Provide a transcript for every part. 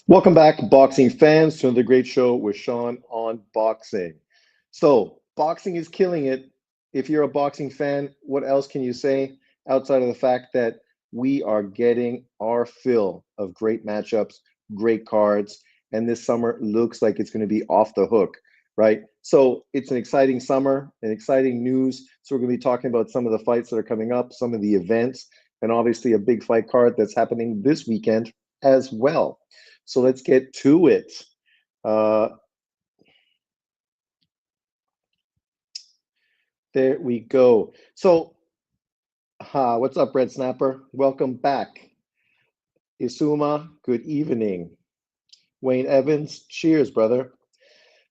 Welcome back, boxing fans, to another great show with Sean on boxing. So, boxing is killing it. If you're a boxing fan, what else can you say outside of the fact that we are getting our fill of great matchups, great cards, and this summer looks like it's going to be off the hook, right? So, it's an exciting summer, an exciting news. So, we're going to be talking about some of the fights that are coming up, some of the events, and obviously a big fight card that's happening this weekend as well. So let's get to it. Uh, there we go. So, what's up, Red Snapper? Welcome back. Isuma, good evening. Wayne Evans, cheers, brother.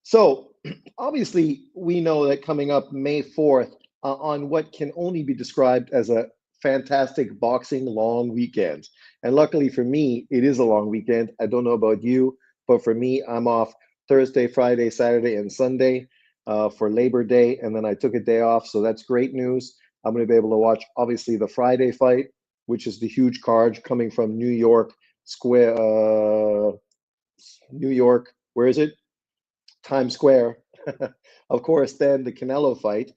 So, obviously, we know that coming up May 4th on what can only be described as a fantastic boxing long weekend. And luckily for me, it is a long weekend. I don't know about you, but for me, I'm off Thursday, Friday, Saturday, and Sunday for Labor Day. And then I took a day off. So that's great news. I'm going to be able to watch, obviously, the Friday fight, which is the huge card coming from New York Square, New York. Where is it? Times Square. Of course, then the Canelo fight,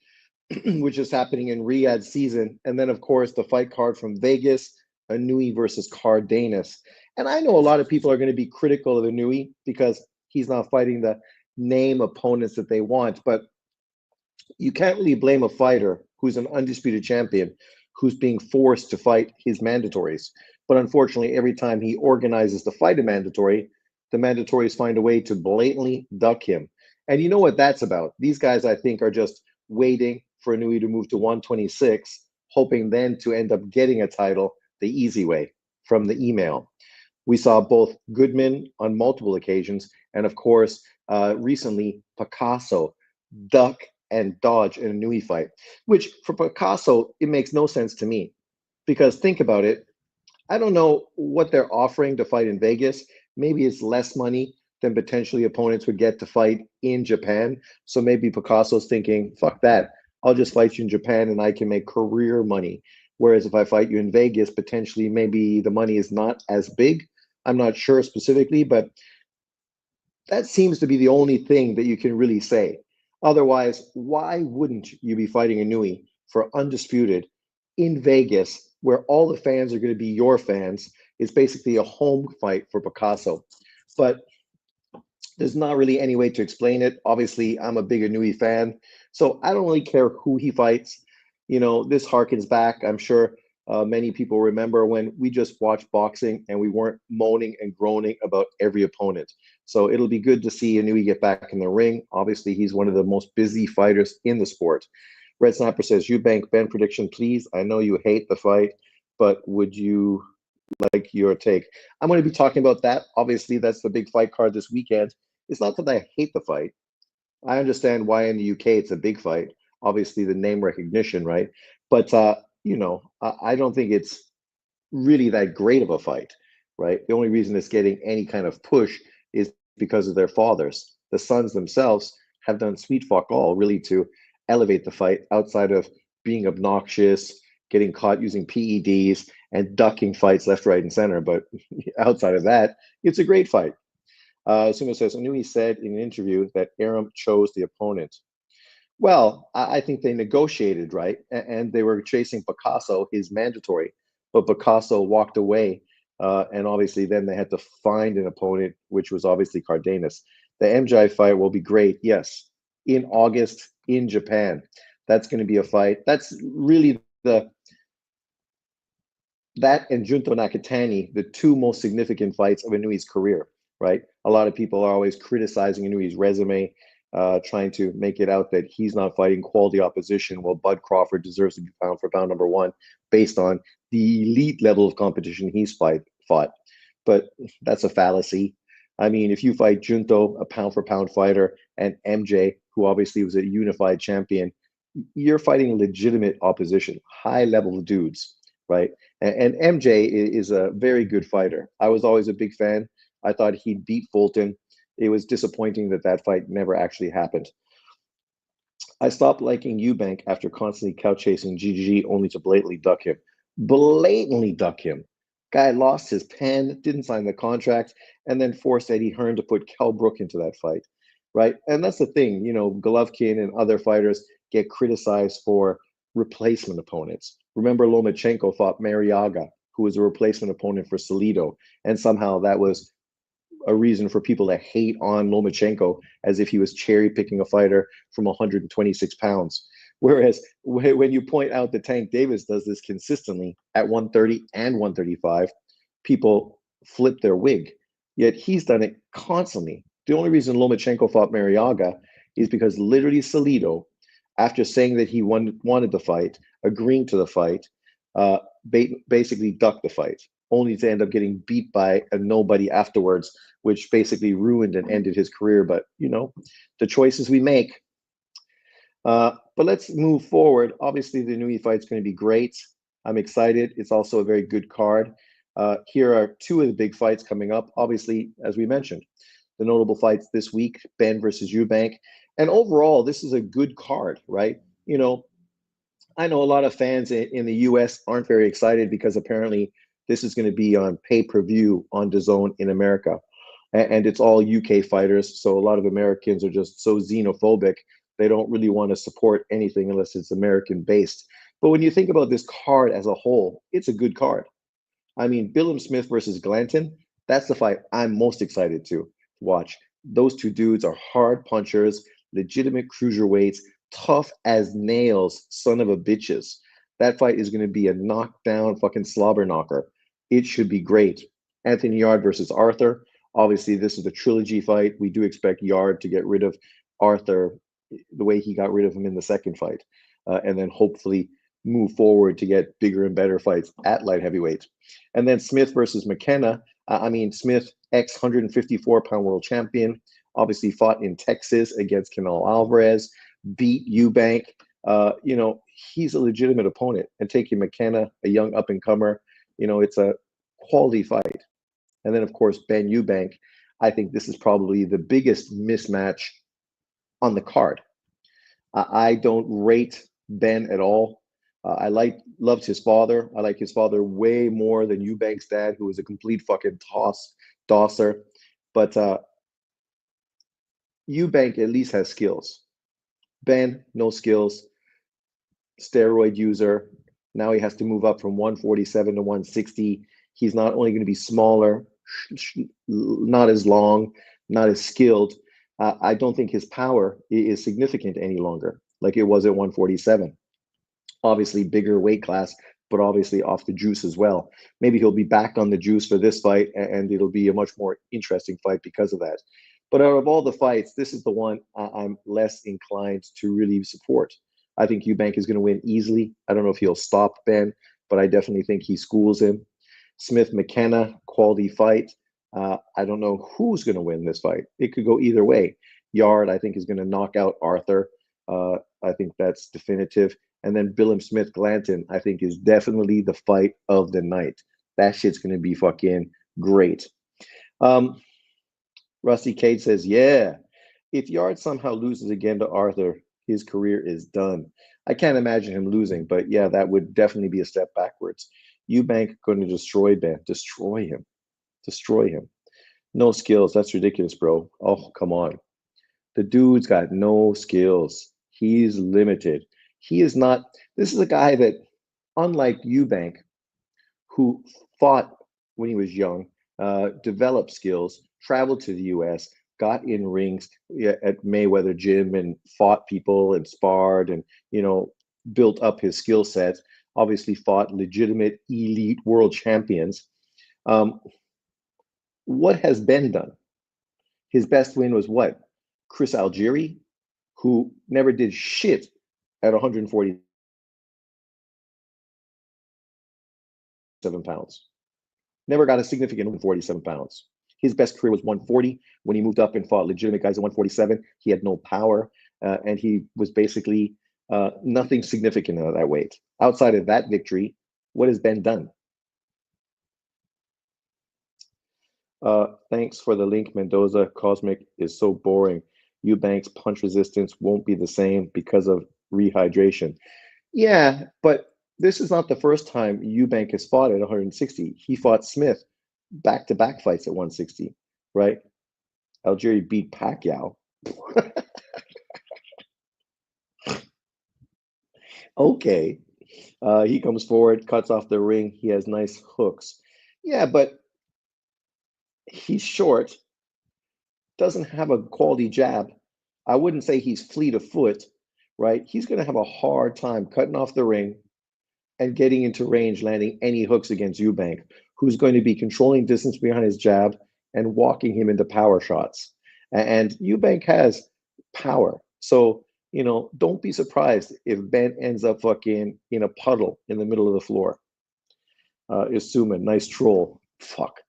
which is happening in Riyadh season. And then, of course, the fight card from Vegas, Inoue versus Cardenas. And I know a lot of people are going to be critical of Inoue because he's not fighting the name opponents that they want. But you can't really blame a fighter who's an undisputed champion who's being forced to fight his mandatories. But unfortunately, every time he organizes to fight a mandatory, the mandatories find a way to blatantly duck him. And you know what that's about? These guys, I think, are just waiting for Nui to move to 126, hoping then to end up getting a title the easy way from the email. We saw both Goodman on multiple occasions, and of course, recently Picasso duck and dodge in a Nui fight, which for Picasso, it makes no sense to me. Because think about it, I don't know what they're offering to fight in Vegas. Maybe it's less money than potentially opponents would get to fight in Japan. So maybe Picasso's thinking, fuck that. I'll just fight you in Japan and I can make career money. Whereas if I fight you in Vegas, potentially maybe the money is not as big. I'm not sure specifically, but that seems to be the only thing that you can really say. Otherwise, why wouldn't you be fighting a Nui for undisputed in Vegas, where all the fans are going to be your fans? It's basically a home fight for Picasso. But there's not really any way to explain it. Obviously, I'm a big Nui fan, so I don't really care who he fights. You know, this harkens back. I'm sure many people remember when we just watched boxing and we weren't moaning and groaning about every opponent. So it'll be good to see Inui get back in the ring. Obviously, he's one of the most busy fighters in the sport. Red Sniper says, Eubank, Ben prediction, please. I know you hate the fight, but would you like your take? I'm going to be talking about that. Obviously, that's the big fight card this weekend. It's not that I hate the fight. I understand why in the UK it's a big fight. Obviously, the name recognition, right? But I don't think it's really that great of a fight, right? The only reason it's getting any kind of push is because of their fathers. The sons themselves have done sweet fuck all really to elevate the fight outside of being obnoxious, getting caught using PEDs, and ducking fights left, right, and center. But outside of that, it's a great fight. Sumo says, I knew he said in an interview that Aram chose the opponent. Well, I think they negotiated, right? And they were chasing Picasso, his mandatory, but Picasso walked away. And obviously, then they had to find an opponent, which was obviously Cardenas. The MJ fight will be great, yes, in August in Japan. That's going to be a fight. That's really the that and Junto Nakatani, the two most significant fights of Inui's career, right? A lot of people are always criticizing Inui's resume, trying to make it out that he's not fighting quality opposition, while Bud Crawford deserves to be pound for pound number one based on the elite level of competition fought. But that's a fallacy. I mean, if you fight Junto, a pound for pound fighter, and MJ, who obviously was a unified champion, you're fighting legitimate opposition, high level dudes, right? And MJ is a very good fighter. I was always a big fan. I thought he'd beat Fulton. It was disappointing that that fight never actually happened. I stopped liking Eubank after constantly couch chasing GG only to blatantly duck him. Blatantly duck him. Guy lost his pen, didn't sign the contract, and then forced Eddie Hearn to put Kell Brook into that fight, right? And that's the thing, Golovkin and other fighters get criticized for replacement opponents. Remember, Lomachenko fought Mariaga, who was a replacement opponent for Salido, and somehow that was a reason for people to hate on Lomachenko as if he was cherry picking a fighter from 126 pounds. Whereas when you point out that Tank Davis does this consistently at 130 and 135, people flip their wig. Yet he's done it constantly. The only reason Lomachenko fought Mariaga is because literally Salido, after saying that he wanted the fight, agreeing to the fight, uh, basically ducked the fight, only to end up getting beat by a nobody afterwards, which basically ruined and ended his career. But the choices we make. But let's move forward. Obviously, the Nui fight's going to be great. I'm excited. It's also a very good card. Here are two of the big fights coming up. Obviously, as we mentioned, the notable fights this week: Ben versus Eubank. And overall, this is a good card, right? I know a lot of fans in the US aren't very excited because apparently this is going to be on pay-per-view on DAZN in America. And it's all UK fighters. So a lot of Americans are just so xenophobic, they don't really want to support anything unless it's American based. But when you think about this card as a whole, it's a good card. I mean, Billum Smith versus Glanton, that's the fight I'm most excited to watch. Those two dudes are hard punchers, legitimate cruiserweights, tough as nails, son of a bitches. That fight is going to be a knockdown fucking slobber knocker. It should be great. Anthony Yard versus Arthur. Obviously, this is a trilogy fight. We do expect Yard to get rid of Arthur the way he got rid of him in the second fight, and then hopefully move forward to get bigger and better fights at light heavyweight. And then Smith versus McKenna. Smith, ex 154-pound world champion, obviously fought in Texas against Canelo Alvarez, beat Eubank. He's a legitimate opponent. And taking McKenna, a young up and comer, it's a quality fight. And then, of course, Ben Eubank. I think this is probably the biggest mismatch on the card. I don't rate Ben at all. Loved his father. I like his father way more than Eubank's dad, who was a complete fucking tosser. But Eubank at least has skills. Ben, no skills, steroid user. Now he has to move up from 147 to 160. He's not only going to be smaller, not as long, not as skilled. I don't think his power is significant any longer, like it was at 147. Obviously, bigger weight class, but obviously off the juice as well. Maybe he'll be back on the juice for this fight, and it'll be a much more interesting fight because of that. But out of all the fights, this is the one I'm less inclined to really support. I think Eubank is going to win easily. I don't know if he'll stop Ben, but I definitely think he schools him. Smith McKenna, quality fight. I don't know who's going to win this fight. It could go either way. Yard, I think, is going to knock out Arthur. I think that's definitive. And then Billum Smith Glanton, I think, is definitely the fight of the night. That shit's going to be fucking great. Rusty Cade says, yeah, if Yard somehow loses again to Arthur, his career is done. I can't imagine him losing, but yeah, that would definitely be a step backwards. Eubank going to destroy Ben, destroy him. No skills. That's ridiculous, bro. Oh, come on. The dude's got no skills. He's limited. He is not. This is a guy that, unlike Eubank, who fought when he was young, developed skills, traveled to the US, got in rings at Mayweather Gym and fought people and sparred and, built up his skill sets, obviously fought legitimate elite world champions. What has Ben done? His best win was what? Chris Algieri, who never did shit at 147 pounds. Never got a significant 147 pounds. His best career was 140. When he moved up and fought legitimate guys at 147, he had no power, and he was basically nothing significant at that weight. Outside of that victory, what has Ben done? Thanks for the link, Mendoza. Cosmic is so boring. Eubank's punch resistance won't be the same because of rehydration. Yeah, but This is not the first time Eubank has fought at 160. He fought Smith back-to-back fights at 160, right? Algeria beat Pacquiao. Okay. He comes forward, cuts off the ring. He has nice hooks. Yeah, but he's short, doesn't have a quality jab. I wouldn't say he's fleet of foot, right? He's going to have a hard time cutting off the ring and getting into range, landing any hooks against Eubank, who's going to be controlling distance behind his jab and walking him into power shots. And Eubank has power. So, don't be surprised if Ben ends up fucking in a puddle in the middle of the floor. Isuma, nice troll. Fuck.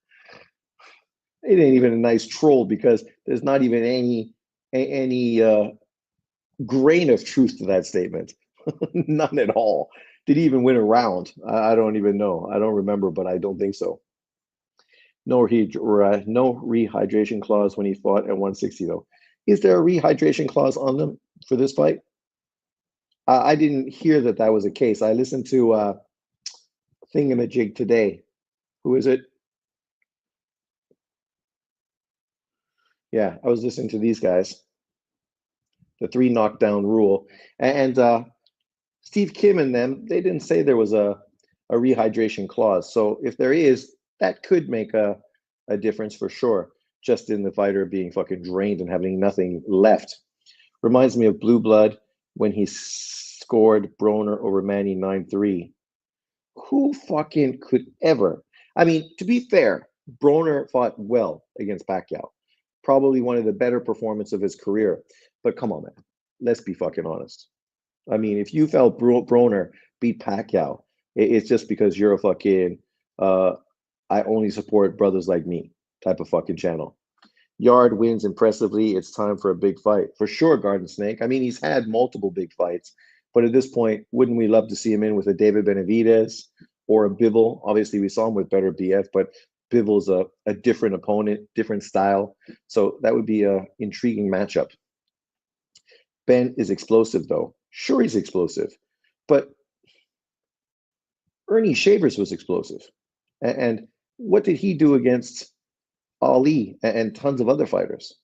It ain't even a nice troll because there's not even any grain of truth to that statement. None at all. Did he even win a round? I don't even know. I don't remember, but I don't think so. No rehydration clause when he fought at 160 though. Is there a rehydration clause on them for this fight? I didn't hear that that was a case. I listened to Thingamajig today. Who is it? Yeah, I was listening to these guys. The three knockdown rule, and Steve Kim and them, they didn't say there was a rehydration clause. So if there is, that could make a difference for sure, just in the fighter being fucking drained and having nothing left. Reminds me of Blue Blood when he scored Broner over Manny 9-3. Who fucking could ever? I mean, to be fair, Broner fought well against Pacquiao. Probably one of the better performances of his career. But come on, man. Let's be fucking honest. I mean, if you felt Broner beat Pacquiao, it's just because you're a fucking I only support brothers like me type of fucking channel. Yard wins impressively. It's time for a big fight. For sure, Garden Snake. I mean, he's had multiple big fights, but at this point, wouldn't we love to see him in with a David Benavidez or a Bivol? Obviously, we saw him with better BF, but Bivol's a different opponent, different style. So that would be an intriguing matchup. Ben is explosive, though. Sure, he's explosive, but Ernie Shavers was explosive. And what did he do against Ali and tons of other fighters?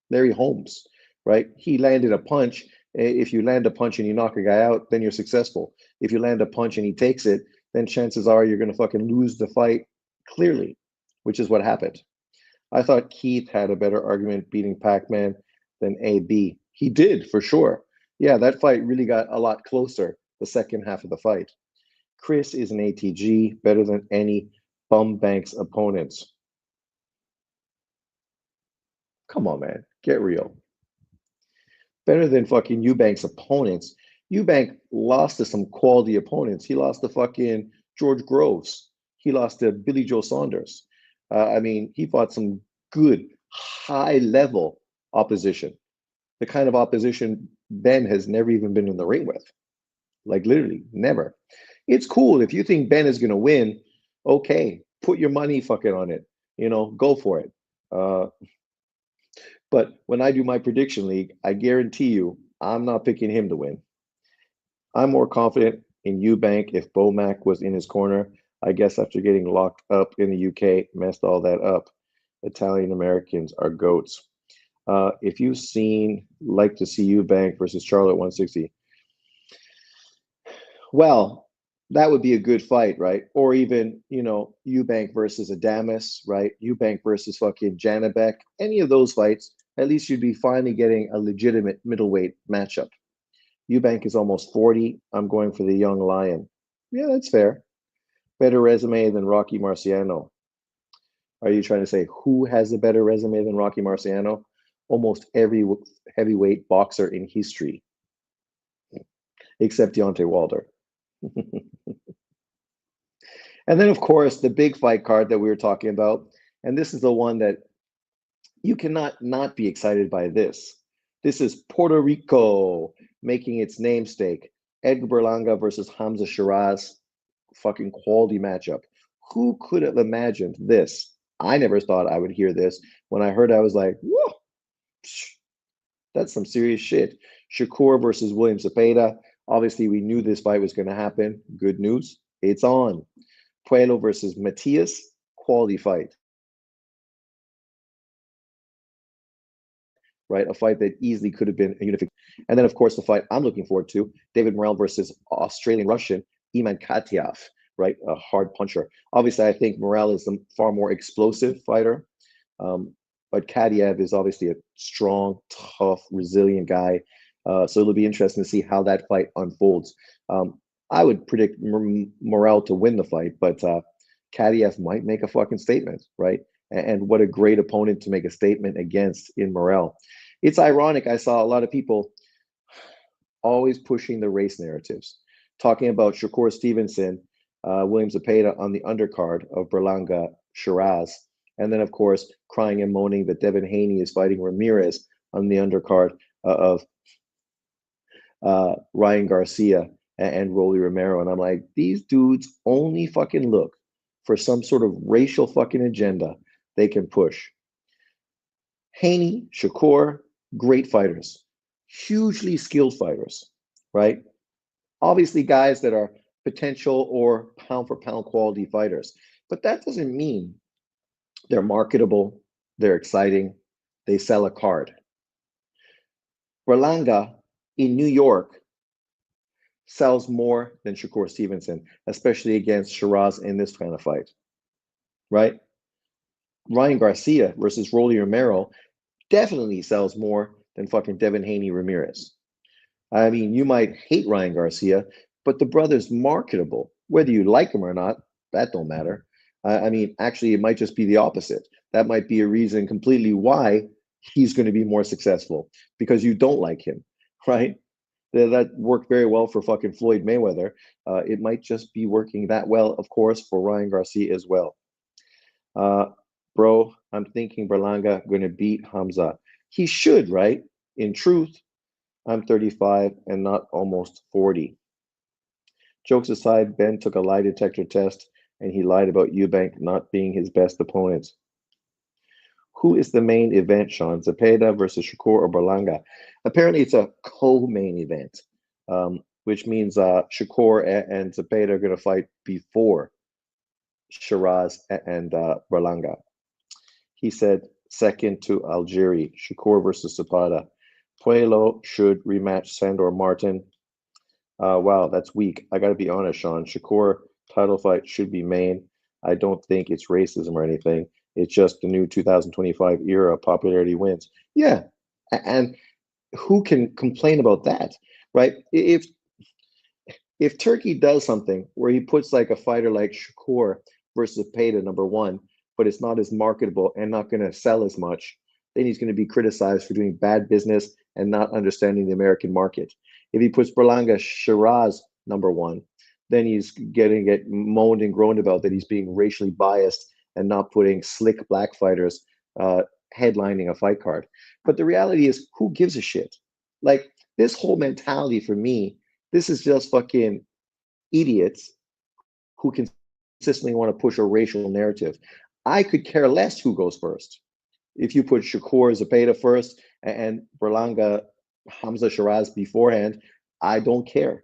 Larry Holmes, right? He landed a punch. If you land a punch and you knock a guy out, then you're successful. If you land a punch and he takes it, then chances are you're going to fucking lose the fight clearly, which is what happened. I thought Keith had a better argument beating Pac-Man than AB. He did, for sure. Yeah, that fight really got a lot closer the second half of the fight. Chris is an ATG, better than any bum bank's opponents. Come on, man. Get real. Better than fucking Eubank's opponents. Eubank lost to some quality opponents. He lost to fucking George Groves. He lost to Billy Joe Saunders. I mean, he fought some good, high level opposition. The kind of opposition Ben has never even been in the ring with. Like, literally, never. It's cool. If you think Ben is going to win, okay, put your money fucking on it. Go for it. But when I do my prediction league, I guarantee you I'm not picking him to win. I'm more confident in Eubank if Bomac was in his corner. I guess after getting locked up in the UK, messed all that up. Italian Americans are goats. If you've like to see Eubank versus Charlotte 160, well, that would be a good fight, right? Or even, Eubank versus Adamas, right? Eubank versus fucking Janabek. Any of those fights, at least you'd be finally getting a legitimate middleweight matchup. Eubank is almost 40. I'm going for the young lion. Yeah, that's fair. Better resume than Rocky Marciano. Are you trying to say who has a better resume than Rocky Marciano? Almost every heavyweight boxer in history, except Deontay Wilder. And then, of course, the big fight card that we were talking about. And this is the one that you cannot not be excited by this. This is Puerto Rico making its namesake. Edgar Berlanga versus Hamza Shiraz. Fucking quality matchup. Who could have imagined this? I never thought I would hear this. When I heard it, I was like, whoa, that's some serious shit. Shakur versus William Zepeda. Obviously, we knew this fight was going to happen. Good news, it's on. Puello versus Matias, quality fight, right? A fight that easily could have been a unification. And then, of course, the fight I'm looking forward to, David Morrell versus Australian-Russian Iman Katyav, right? A hard puncher. Obviously, I think Morrell is the far more explosive fighter. But Kadyev is obviously a strong, tough, resilient guy. So it'll be interesting to see how that fight unfolds. I would predict Morrell to win the fight, but Kadyev might make a fucking statement, right? And what a great opponent to make a statement against in Morrell. It's ironic. I saw a lot of people always pushing the race narratives, talking about Shakur Stevenson, William Zepeda on the undercard of Berlanga Shiraz, and then, of course, crying and moaning that Devin Haney is fighting Ramirez on the undercard of Ryan Garcia and Rolly Romero. And I'm like, these dudes only fucking look for some sort of racial fucking agenda they can push. Haney, Shakur, great fighters, hugely skilled fighters, right? Obviously, guys that are potential or pound for pound quality fighters. But that doesn't mean they're marketable, they're exciting, they sell a card. Berlanga in New York sells more than Shakur Stevenson, especially against Shiraz in this kind of fight, right? Ryan Garcia versus Rolly Romero definitely sells more than fucking Devin Haney Ramirez. I mean, you might hate Ryan Garcia, but the brother's marketable. Whether you like him or not, that don't matter. I mean, actually, it might just be the opposite. That might be a reason completely why he's going to be more successful because you don't like him, right? That worked very well for fucking Floyd Mayweather. It might just be working that well, of course, for Ryan Garcia as well. Bro, I'm thinking Berlanga going to beat Hamza. He should, right? In truth, I'm 35 and not almost 40. Jokes aside, Ben took a lie detector test and he lied about Eubank not being his best opponent. Who is the main event, Sean? Zepeda versus Shakur or Berlanga? Apparently, it's a co-main event, which means Shakur and Zepeda are going to fight before Shiraz and Berlanga. He said second to Algieri, Shakur versus Zapata. Puello should rematch Sandor Martin. Wow, that's weak. I got to be honest, Sean. Shakur title fight should be main. I don't think it's racism or anything. It's just the new 2025 era. Popularity wins. Yeah, and who can complain about that, right? If Turkey does something where he puts like a fighter like Shakur versus Peta number one, but it's not as marketable and not going to sell as much, then he's going to be criticized for doing bad business and not understanding the American market. If he puts Berlanga Shiraz number one, then he's getting get moaned and groaned about that he's being racially biased and not putting slick black fighters headlining a fight card. But the reality is, who gives a shit? Like this whole mentality for me, this is just fucking idiots who consistently want to push a racial narrative. I could care less who goes first. If you put Shakur Zepeda first and Berlanga Hamza Shiraz beforehand, I don't care.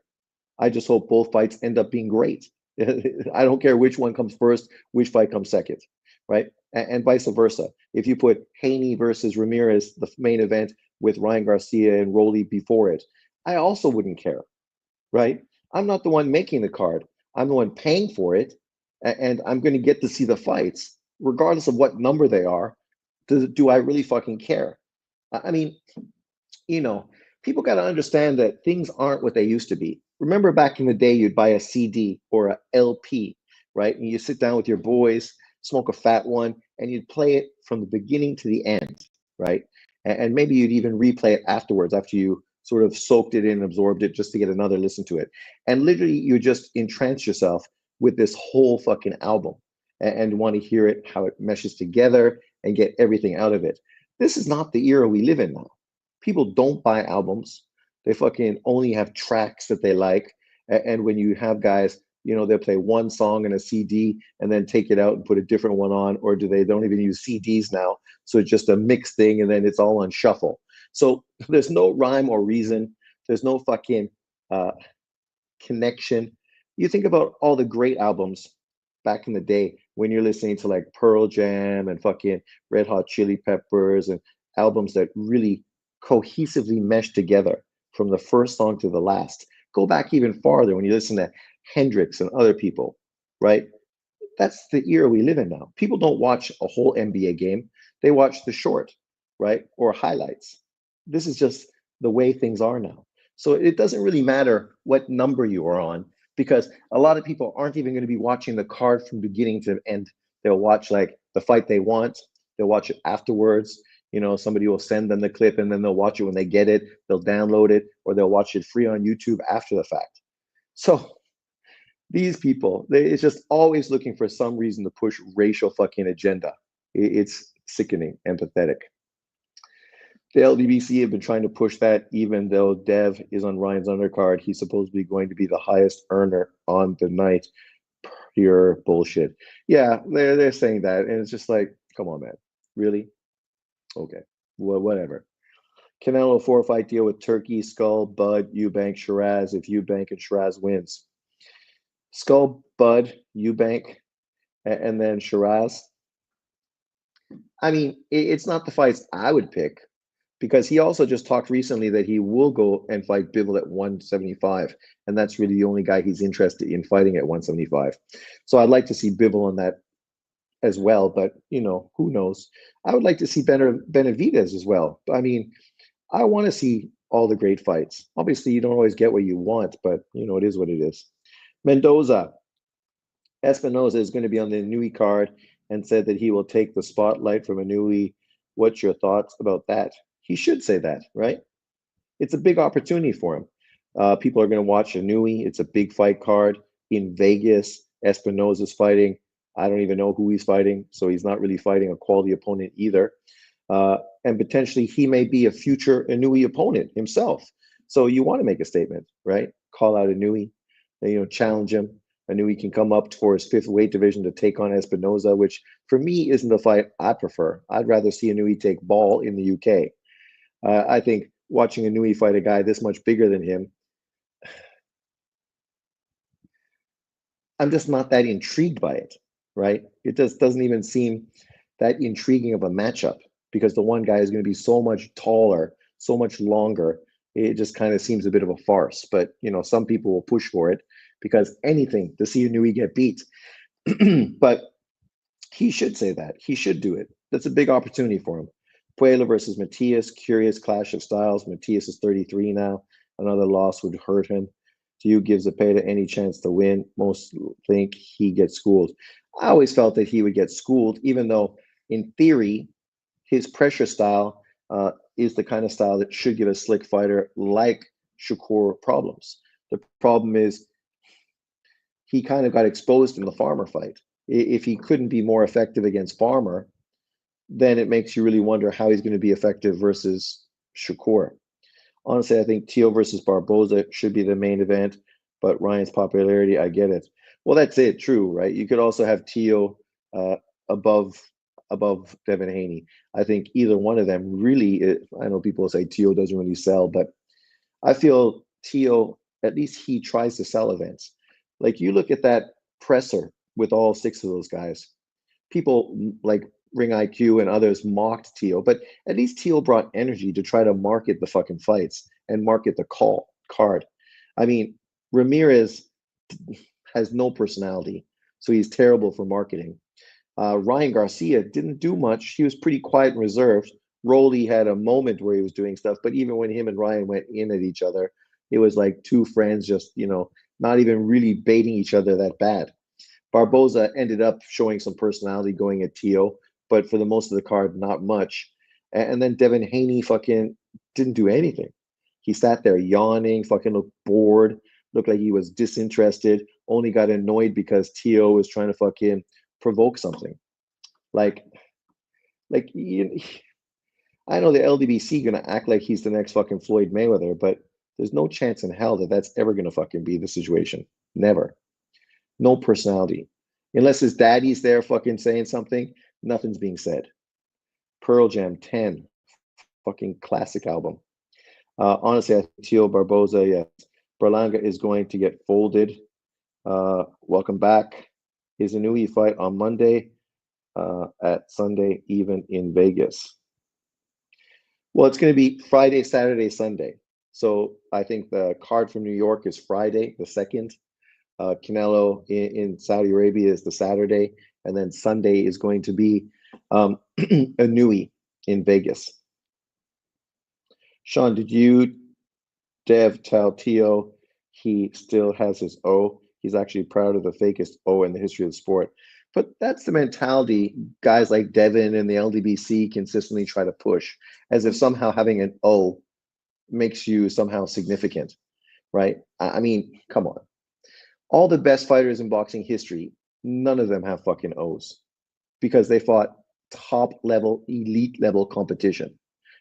I just hope both fights end up being great. I don't care which one comes first, which fight comes second, right? And vice versa. If you put Haney versus Ramirez, the main event, with Ryan Garcia and Rolly before it, I also wouldn't care, right? I'm not the one making the card. I'm the one paying for it, and I'm going to get to see the fights, regardless of what number they are. Do I really fucking care? I mean, you know, people got to understand that things aren't what they used to be. Remember back in the day, you'd buy a CD or a LP, right? And you sit down with your boys, smoke a fat one, and you'd play it from the beginning to the end, right? And maybe you'd even replay it afterwards after you sort of soaked it in, absorbed it, just to get another listen to it. And literally, you just entrance yourself with this whole fucking album and want to hear it, how it meshes together and get everything out of it. This is not the era we live in now. People don't buy albums. They fucking only have tracks that they like. And when you have guys, you know, they'll play one song in a CD and then take it out and put a different one on, or do they don't even use CDs now? So it's just a mixed thing and then it's all on shuffle. So there's no rhyme or reason. There's no fucking connection. You think about all the great albums back in the day when you're listening to like Pearl Jam and fucking Red Hot Chili Peppers and albums that really cohesively mesh together from the first song to the last. Go back even farther when you listen to Hendrix and other people, right? That's the era we live in now. People don't watch a whole NBA game, they watch the short, right? Or highlights. This is just the way things are now. So it doesn't really matter what number you are on because a lot of people aren't even going to be watching the card from beginning to end. They'll watch like the fight they want, they'll watch it afterwards. You know, somebody will send them the clip and then they'll watch it when they get it, they'll download it, or they'll watch it free on YouTube after the fact. So these people, it's just always looking for some reason to push racial fucking agenda. It's sickening and pathetic. The LDBC have been trying to push that, even though Dev is on Ryan's undercard. He's supposedly going to be the highest earner on the night. Pure bullshit. Yeah, they're saying that, and it's just like, come on, man, really? Okay, well, whatever. Canelo 4-fight deal with Turkey, Skull, Bud, Eubank, Shiraz. If Eubank and Shiraz wins, Skull, Bud, Eubank, and then Shiraz. I mean, it's not the fights I would pick because he also just talked recently that he will go and fight Bivol at 175, and that's really the only guy he's interested in fighting at 175. So I'd like to see Bivol on that as well, but you know, who knows? I would like to see Benavidez as well. I mean, I want to see all the great fights. Obviously, you don't always get what you want, but you know, it is what it is. Mendoza, Espinoza is going to be on the Inoue card and said that he will take the spotlight from Inoue. What's your thoughts about that? He should say that, right? It's a big opportunity for him. People are going to watch Inoue. It's a big fight card in Vegas. Espinoza's fighting. I don't even know who he's fighting, so he's not really fighting a quality opponent either. And potentially he may be a future Inoue opponent himself. So you want to make a statement, right? Call out Inoue, you know, challenge him. Inoue can come up for his fifth weight division to take on Espinoza, which for me isn't the fight I prefer. I'd rather see Inoue take Ball in the UK. I think watching Inoue fight a guy this much bigger than him, I'm just not that intrigued by it, right? It just doesn't even seem that intriguing of a matchup because the one guy is going to be so much taller, so much longer. It just kind of seems a bit of a farce. But you know, some people will push for it because anything to see Inoue get beat. But he should say that. He should do it. That's a big opportunity for him. Puebla versus Matias, curious clash of styles. Matias is 33 now. Another loss would hurt him. Do you give Zepeda any chance to win? Most think he gets schooled. I always felt that he would get schooled, even though in theory, his pressure style is the kind of style that should give a slick fighter like Shakur problems. The problem is he kind of got exposed in the Farmer fight. If he couldn't be more effective against Farmer, then it makes you really wonder how he's going to be effective versus Shakur. Honestly, I think Teo versus Barboza should be the main event, but Ryan's popularity, I get it. Well, that's it, true, right? You could also have Teo uh, above Devin Haney. I think either one of them really. I know people say Teo doesn't really sell, but I feel Teo, at least he tries to sell events. Like you look at that presser with all six of those guys. People like Ring IQ and others mocked Teal, but at least Teal brought energy to try to market the fucking fights and market the card. I mean, Ramirez has no personality, so he's terrible for marketing. Ryan Garcia didn't do much. He was pretty quiet and reserved. Rolly had a moment where he was doing stuff, but even when him and Ryan went in at each other, it was like two friends just, you know, not even really baiting each other that bad. Barboza ended up showing some personality going at Teo, but for the most of the card, not much. And then Devin Haney fucking didn't do anything. He sat there yawning, fucking looked bored, looked like he was disinterested, only got annoyed because Teo was trying to fucking provoke something. Like, like you, I know the LDBC gonna act like he's the next fucking Floyd Mayweather, but there's no chance in hell that that's ever gonna fucking be the situation. Never. No personality. Unless his daddy's there fucking saying something, nothing's being said. Pearl Jam 10, fucking classic album. Honestly, I think Tio Barboza, yeah. Berlanga is going to get folded. Welcome back. His Inoue fight on Monday, at Sunday, even in Vegas. Well, it's going to be Friday, Saturday, Sunday. So I think the card from New York is Friday, the 2nd. Canelo in Saudi Arabia is the Saturday. And then Sunday is going to be Inoue in Vegas. Sean, did you Dev tell Tio he still has his O? He's actually proud of the fakest O in the history of the sport. But that's the mentality guys like Devin and the LDBC consistently try to push, as if somehow having an O makes you somehow significant, right? I mean, come on. All the best fighters in boxing history, none of them have fucking O's because they fought top level, elite level competition.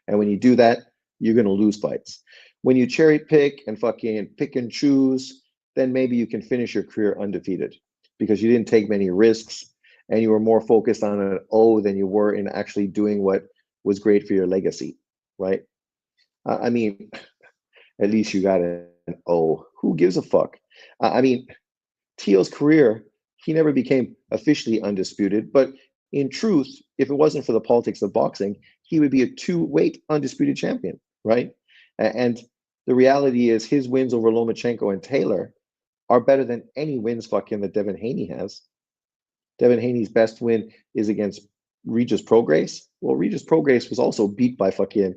And when you do that, you're going to lose fights. When you cherry pick and fucking pick and choose, then maybe you can finish your career undefeated because you didn't take many risks and you were more focused on an O than you were in actually doing what was great for your legacy, right? I mean, at least you got an O. Who gives a fuck? I mean, Teal's career, he never became officially undisputed, but in truth, if it wasn't for the politics of boxing, he would be a two-weight undisputed champion, right? And the reality is his wins over Lomachenko and Taylor are better than any wins fucking that Devin Haney has. Devin Haney's best win is against Regis Prograis. Well, Regis Prograis was also beat by fucking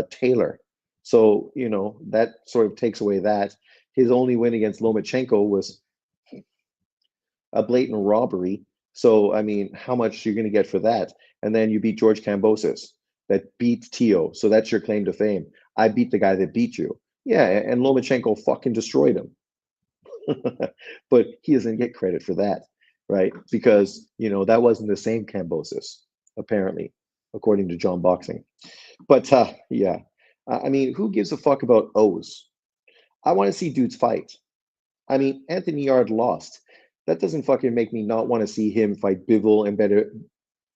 Taylor. So, that sort of takes away that. His only win against Lomachenko was a blatant robbery. So, I mean, how much you're going to get for that? And then you beat George Kambosos that beat Tio. So that's your claim to fame. I beat the guy that beat you. Yeah, and Lomachenko fucking destroyed him. But he doesn't get credit for that, right? Because, that wasn't the same Kambosos, apparently, according to John Boxing. But yeah, I mean, who gives a fuck about O's? I want to see dudes fight. I mean, Anthony Yard lost. That doesn't fucking make me not want to see him fight Bivol and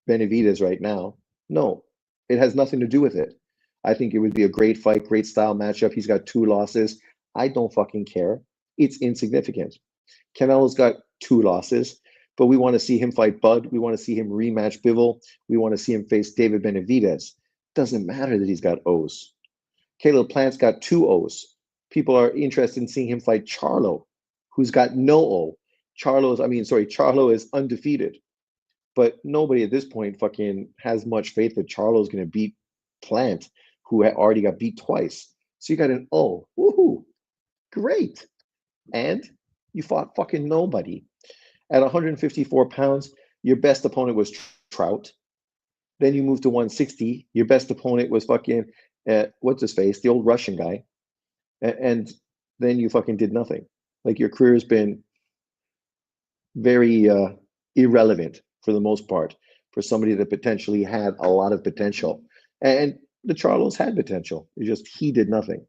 Benavides right now. No, it has nothing to do with it. I think it would be a great fight, great style matchup. He's got 2 losses. I don't fucking care. It's insignificant. Canelo's got 2 losses, but we want to see him fight Bud. We want to see him rematch Bivol. We want to see him face David Benavides. Doesn't matter that he's got O's. Caleb Plant's got 2 O's. People are interested in seeing him fight Charlo, who's got no O. Charlo is undefeated. But nobody at this point fucking has much faith that Charlo's going to beat Plant, who had already got beat twice. So you got an O. Woohoo. Great. And you fought fucking nobody. At 154 pounds, your best opponent was Trout. Then you moved to 160. Your best opponent was fucking, what's his face, the old Russian guy. And then you fucking did nothing. Like your career has been very irrelevant for the most part for somebody that potentially had a lot of potential. And the Charlos had potential. It's just he did nothing.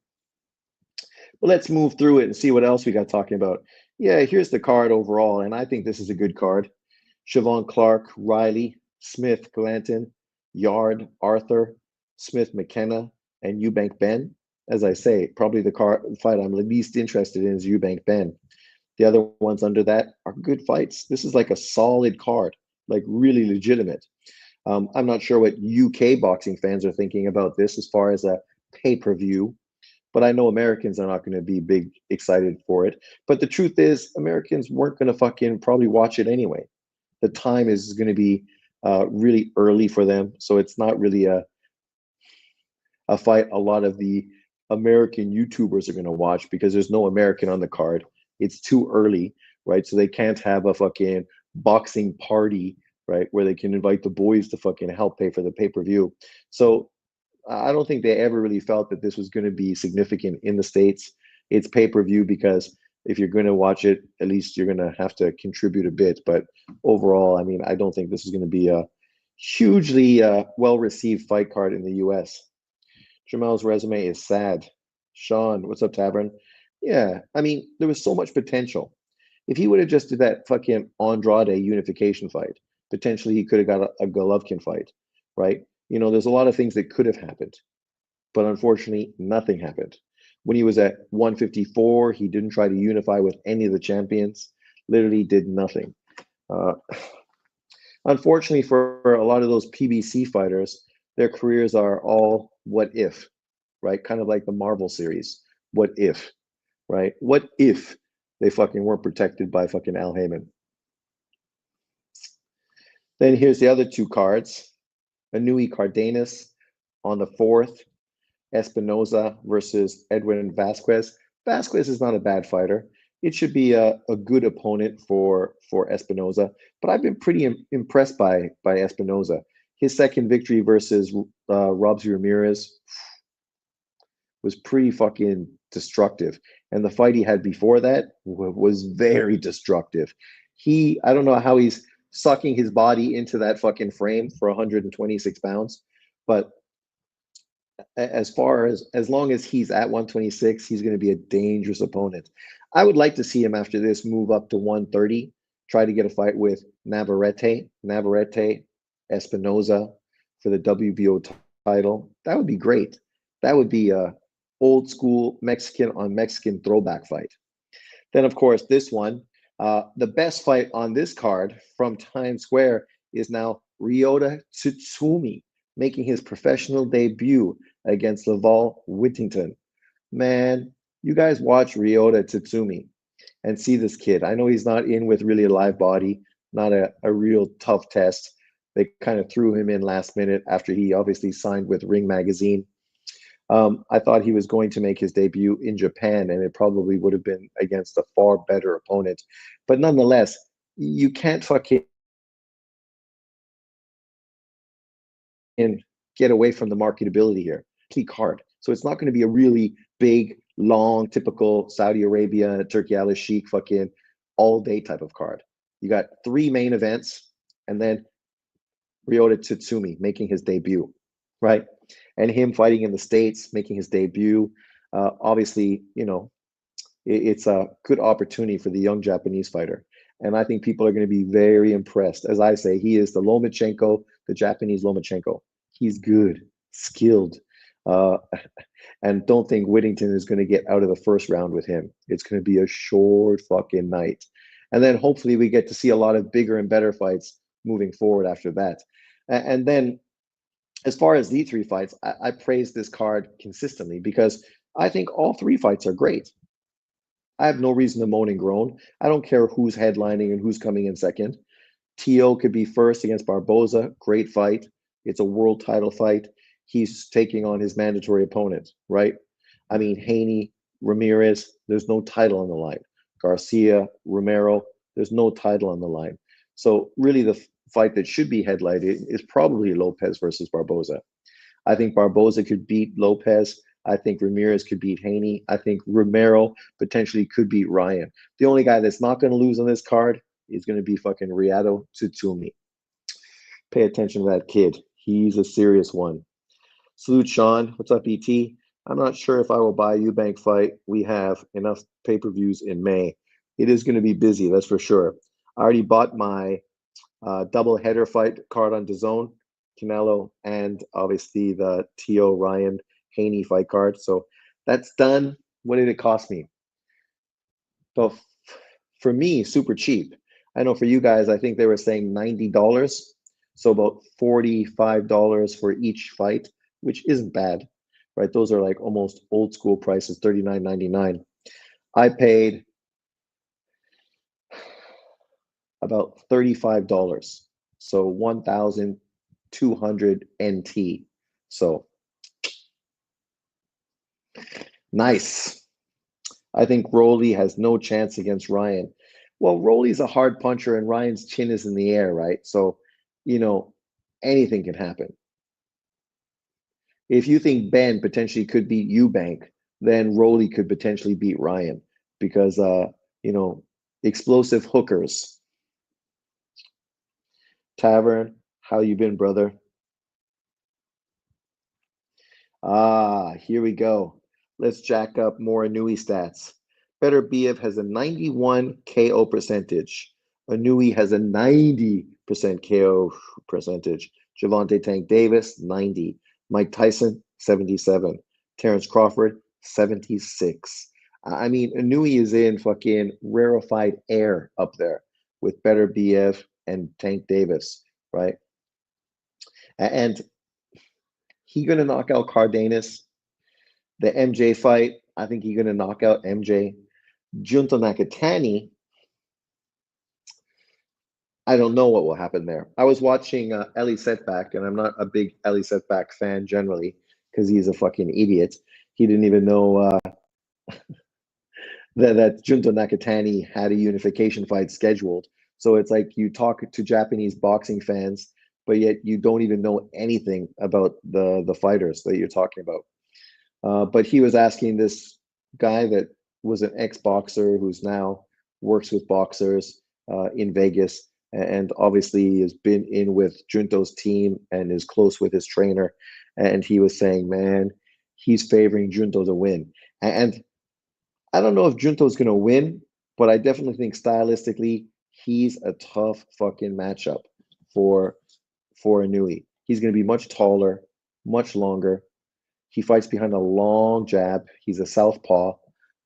But let's move through it and see what else we got talking about. Yeah, here's the card overall, and I think this is a good card. Siobhan Clark, Riley, Smith, Glanton, Yard, Arthur, Smith, McKenna, and Eubank Ben. As I say, probably the fight I'm least interested in is Eubank Ben. The other ones under that are good fights. This is like a solid card, like really legitimate. I'm not sure what UK boxing fans are thinking about this as far as a pay-per-view, but I know Americans are not going to be big excited for it. But the truth is, Americans weren't going to fucking probably watch it anyway. The time is going to be really early for them, so it's not really a fight a lot of the American YouTubers are going to watch because there's no American on the card. It's too early, right? So they can't have a fucking boxing party, right, where they can invite the boys to fucking help pay for the pay-per-view. So I don't think they ever really felt that this was going to be significant in the States. It's pay-per-view because if you're going to watch it, at least you're going to have to contribute a bit. But overall, I mean, I don't think this is going to be a hugely well-received fight card in the US. Jamel's resume is sad. Sean, what's up, Tavern? Yeah, I mean, there was so much potential. If he would have just did that fucking Andrade unification fight, potentially he could have got a Golovkin fight, right? There's a lot of things that could have happened, but unfortunately, nothing happened. When he was at 154, he didn't try to unify with any of the champions. Literally did nothing. Uh, Unfortunately for a lot of those PBC fighters, their careers are all what if, right? Kind of like the Marvel series. What if, right? What if they fucking weren't protected by fucking Al Heyman? Then here's the other two cards. Inoue Cardenas on the 4th, Espinoza versus Edwin Vasquez. Vasquez is not a bad fighter. It should be a good opponent for Espinoza, but I've been pretty impressed by Espinoza. His second victory versus Robsy Ramirez was pretty fucking destructive, and the fight he had before that was very destructive. I don't know how he's sucking his body into that fucking frame for 126 pounds, but as long as he's at 126, he's going to be a dangerous opponent. I would like to see him after this move up to 130, try to get a fight with Navarrete, Espinoza for the WBO title. That would be great. That would be a old school Mexican on Mexican throwback fight. Then, of course, this one, the best fight on this card from Times Square is now Ryota Tsutsumi making his professional debut against Laval Whittington. Man, you guys watch Ryota Tsutsumi and see this kid. I know he's not in with really a live body, not a real tough test. They kind of threw him in last minute after he obviously signed with Ring Magazine. I thought he was going to make his debut in Japan, and it probably would have been against a far better opponent. But nonetheless, you can't fucking get away from the marketability here. Key card. So it's not going to be a really big, long, typical Saudi Arabia, Turkey Al Sheikh fucking all day type of card. You got 3 main events, and then Ryota Tsutsumi making his debut, right? And him fighting in the States, making his debut. Obviously, it's a good opportunity for the young Japanese fighter. And I think people are going to be very impressed. As I say, he is the Lomachenko, the Japanese Lomachenko. He's good, skilled. And don't think Whittington is going to get out of the first round with him. It's going to be a short fucking night. And then hopefully we get to see a lot of bigger and better fights moving forward after that. And then as far as the 3 fights, I praise this card consistently because I think all 3 fights are great. I have no reason to moan and groan. I don't care who's headlining and who's coming in second. Tio could be first against Barboza. Great fight. It's a world title fight. He's taking on his mandatory opponent, right? I mean, Haney, Ramirez, there's no title on the line. Garcia, Romero, there's no title on the line. So really the fight that should be headlighted is probably Lopez versus Barboza. I think Barboza could beat Lopez. I think Ramirez could beat Haney. I think Romero potentially could beat Ryan. The only guy that's not going to lose on this card is going to be fucking Ryota Tsutsumi. Pay attention to that kid. He's a serious one. Salute, Sean. What's up, ET? I'm not sure if I will buy a Eubank fight. We have enough pay-per-views in May. It is going to be busy, that's for sure. I already bought my double header fight card on DAZN, Canelo, and obviously the T.O. Ryan Haney fight card. So that's done. What did it cost me? So for me, super cheap. I know for you guys, I think they were saying $90. So about $45 for each fight, which isn't bad, right? Those are like almost old school prices, $39.99. I paid about $35. So 1,200 NT. So nice. I think Rolly has no chance against Ryan. Well, Rolly's a hard puncher and Ryan's chin is in the air, right? So, anything can happen. If you think Ben potentially could beat Eubank, then Rolly could potentially beat Ryan because, explosive hookers. Tavern, how you been, brother? Here we go. Let's jack up more Inoue stats. Better BF has a 91 KO percentage. Inoue has a 90% KO percentage. Javante Tank Davis, 90. Mike Tyson, 77. Terrence Crawford, 76. I mean, Inoue is in fucking rarefied air up there with Better BF and Tank Davis, right? And he gonna knock out Cardenas. The MJ fight, I think he gonna knock out MJ. Junto Nakatani, I don't know what will happen there. I was watching Ellie Setback, and I'm not a big Ellie Setback fan generally because he's a fucking idiot. He didn't even know that Junto Nakatani had a unification fight scheduled. So it's like you talk to Japanese boxing fans, but yet you don't even know anything about the fighters that you're talking about. But he was asking this guy that was an ex-boxer who's now works with boxers in Vegas, and obviously has been in with Junto's team and is close with his trainer. And he was saying, man, he's favoring Junto to win. And I don't know if Junto's going to win, but I definitely think stylistically he's a tough fucking matchup for Inoue. He's going to be much taller, much longer. He fights behind a long jab. He's a southpaw,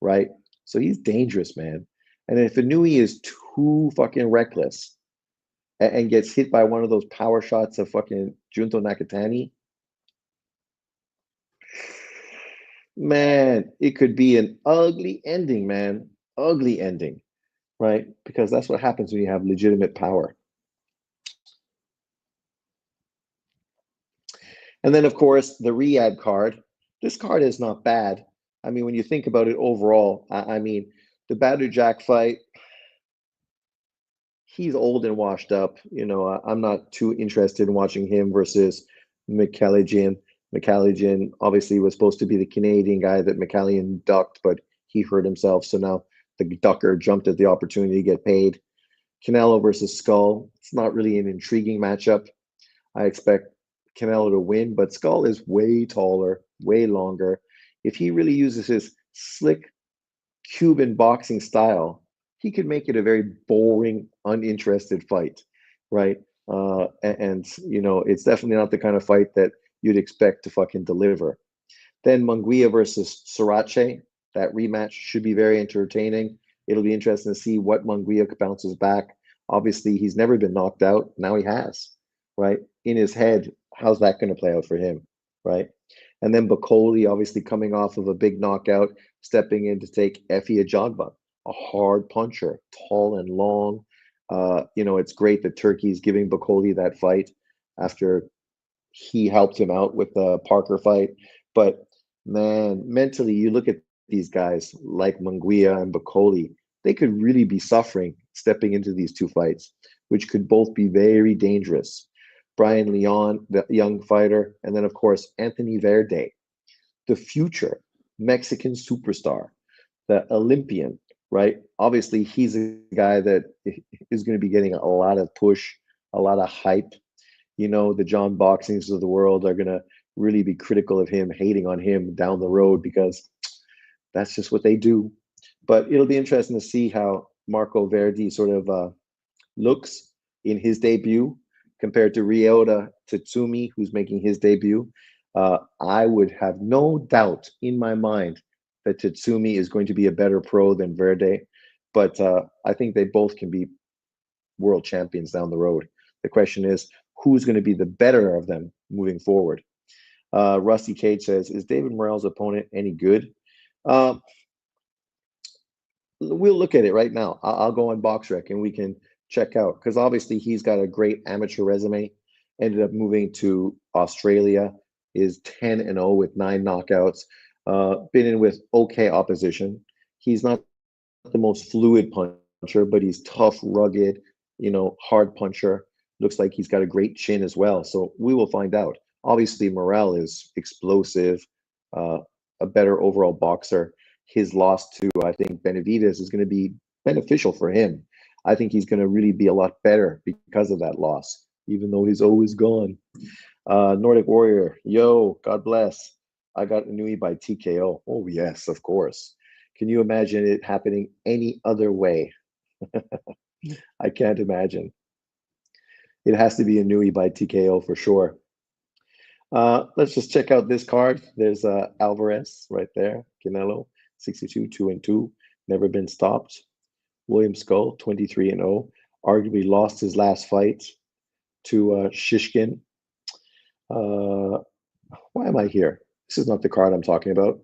right? So he's dangerous, man. And if Inoue is too fucking reckless and gets hit by one of those power shots of fucking Junto Nakatani, man, it could be an ugly ending, man. Ugly ending, right? Because that's what happens when you have legitimate power. And then, of course, the Riyadh card. This card is not bad. I mean, when you think about it overall, I mean, the Badou Jack fight, he's old and washed up. You know, I'm not too interested in watching him versus McCalligan. McCalligan obviously was supposed to be the Canadian guy that McCalligan ducked, but he hurt himself. So now the ducker jumped at the opportunity to get paid. Canelo versus Skull. It's not really an intriguing matchup. I expect Canelo to win, but Skull is way taller, way longer. If he really uses his slick Cuban boxing style, he could make it a very boring, uninterested fight, right? You know, it's definitely not the kind of fight that you'd expect to fucking deliver. Then Munguia versus Sriracha, that rematch should be very entertaining. It'll be interesting to see what Munguia bounces back. Obviously, he's never been knocked out. Now he has, right? In his head, how's that going to play out for him, right? And then Bacoli, obviously coming off of a big knockout, stepping in to take Effie Ajagba, a hard puncher, tall and long. You know, it's great that Turkey's giving Bacoli that fight after he helped him out with the Parker fight. But man, mentally, you look at these guys like Munguia and Bacoli, they could really be suffering stepping into these two fights, which could both be very dangerous. Brian Leon, the young fighter, and then, of course, Anthony Verde, the future Mexican superstar, the Olympian, right? Obviously, he's a guy that is going to be getting a lot of push, a lot of hype. You know, the John Boxings of the world are going to really be critical of him, hating on him down the road because that's just what they do. But it'll be interesting to see how Marco Verdi sort of looks in his debut compared to Ryota Tatsumi, who's making his debut. I would have no doubt in my mind that Tatsumi is going to be a better pro than Verde, but I think they both can be world champions down the road. The question is, who's going to be the better of them moving forward? Rusty Cage says, is David Morrell's opponent any good? We'll look at it right now. I'll go on BoxRec and we can check out because obviously he's got a great amateur resume. Ended up moving to Australia, is 10-0 with 9 knockouts. Been in with okay opposition. He's not the most fluid puncher, but he's tough, rugged, you know, hard puncher. Looks like he's got a great chin as well. So we will find out. Obviously, Morrell is explosive, a better overall boxer. His loss to, I think, Benavidez is going to be beneficial for him. I think he's going to really be a lot better because of that loss, even though he's always gone. Nordic Warrior, yo, God bless. I got Inoue by TKO. Oh, yes, of course. Can you imagine it happening any other way? I can't imagine. It has to be Inoue by TKO for sure. Let's just check out this card. There's Alvarez right there, Canelo, 62, 2-2, never been stopped. William Skull, 23-0, arguably lost his last fight to Shishkin. Uh, why am I here? This is not the card I'm talking about.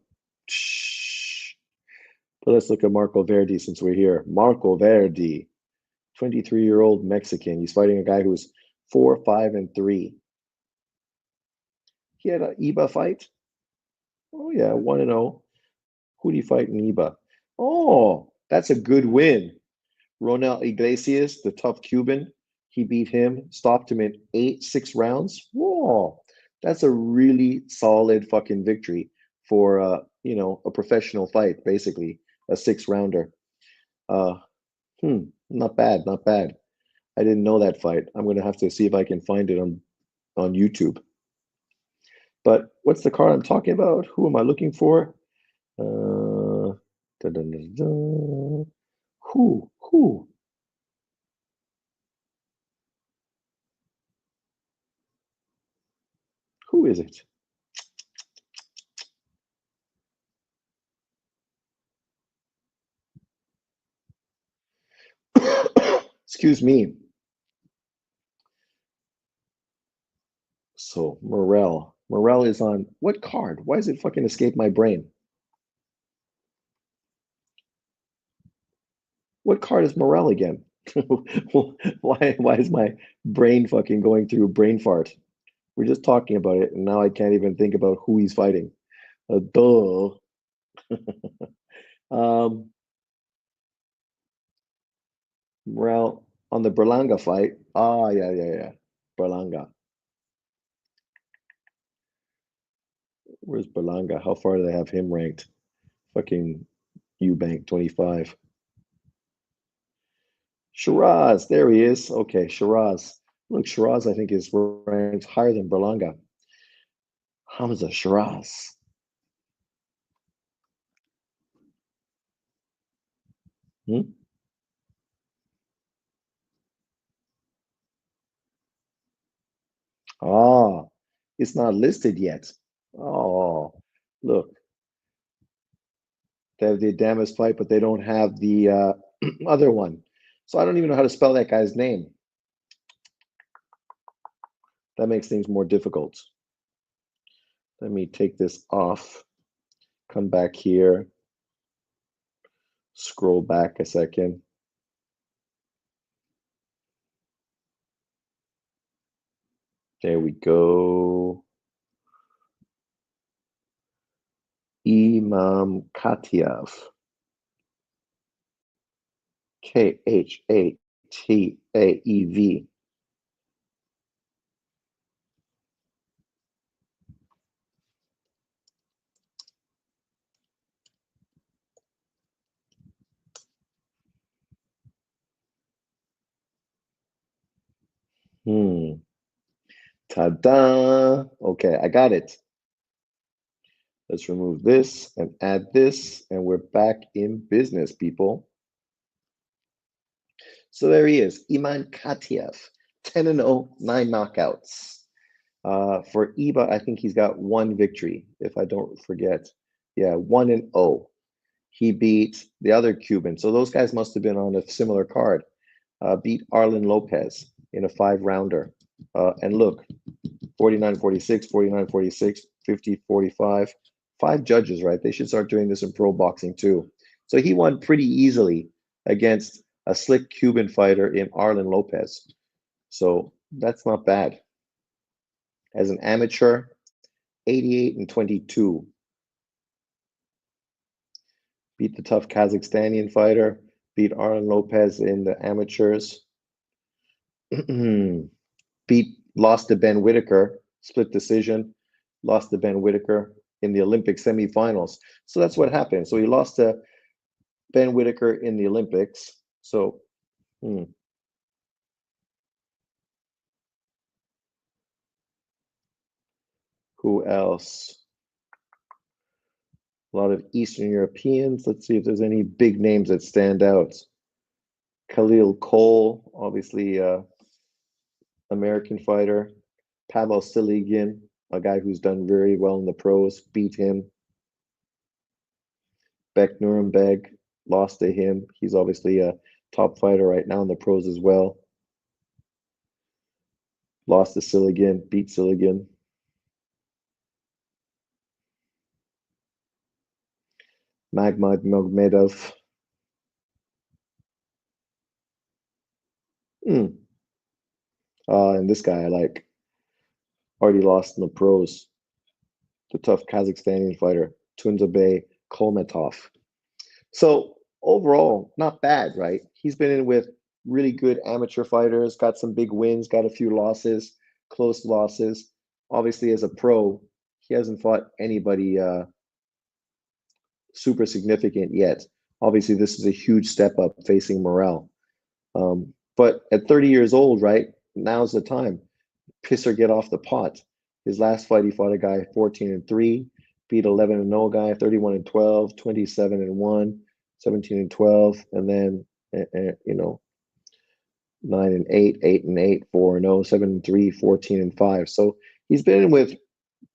Shh. But let's look at Marco Verdi since we're here. Marco Verdi, 23-year-old Mexican. He's fighting a guy who's 4-5-3. He had an IBA fight. Oh yeah, 1-0. Who did he fight in IBA? Oh, that's a good win. Ronel Iglesias, the tough Cuban, he beat him, stopped him in 6 rounds. Whoa, that's a really solid fucking victory for a professional fight, basically a 6 rounder. Uh, not bad, not bad. I didn't know that fight. I'm gonna have to see if I can find it on YouTube. But what's the card I'm talking about? Who am I looking for? Da, da, da, da. Who? Who is it? Excuse me. So Morel. Morel is on what card? Why does it fucking escape my brain? What card is Morel again? Why is my brain fucking going through brain fart? We're just talking about it, and now I can't even think about who he's fighting. Duh. Um, Morel on the Berlanga fight. Ah, yeah. Berlanga. Where's Berlanga? How far do they have him ranked? Fucking Eubank 25. Shiraz, there he is. Okay, Shiraz. Look, Shiraz, I think, is ranked higher than Berlanga. Hamza Shiraz. Hmm? Ah, it's not listed yet. Oh, look, they have the Adamas fight, but they don't have the other one. So I don't even know how to spell that guy's name. That makes things more difficult. Let me take this off, come back here, scroll back a second. There we go. Imam Khatiev. Khatev. Hmm. Ta-da! Okay, I got it. Let's remove this and add this, and we're back in business, people. So there he is, Iman Khatiev, 10-0, 9 knockouts. For IBA, I think he's got one victory, if I don't forget. Yeah, 1-0. He beat the other Cuban. So those guys must have been on a similar card. Beat Arlen Lopez in a 5-rounder. And look, 49-46, 49-46, 50-45. 5 judges, right? They should start doing this in pro boxing too. So he won pretty easily against a slick Cuban fighter in Arlen Lopez. So that's not bad. As an amateur, 88-22. Beat the tough Kazakhstanian fighter, beat Arlen Lopez in the amateurs. Lost to Ben Whitaker, split decision, lost to Ben Whitaker in the Olympic semifinals. So that's what happened. So he lost to Ben Whitaker in the Olympics. So, who else? A lot of Eastern Europeans. Let's see if there's any big names that stand out. Khalil Cole, obviously American fighter. Pavel Siligin, a guy who's done very well in the pros, beat him. Beck Nuremberg lost to him. He's obviously a top fighter right now in the pros as well. Lost to Silligan, beat Silligan. Magmad Magmedov. And this guy I like. Already lost in the pros. The tough Kazakhstani fighter, Tunzabay Kolmatov. So overall, not bad, right? He's been in with really good amateur fighters, got some big wins, got a few losses, close losses. Obviously, as a pro, he hasn't fought anybody super significant yet. Obviously, this is a huge step up facing Morel. But at 30 years old, right, now's the time. Piss or get off the pot. His last fight, he fought a guy 14-3, beat 11-0 guy, 31-12, 27-1, 17-12, and then 9-8, 8-8, 4-0, 7-3, 14-5. So he's been in with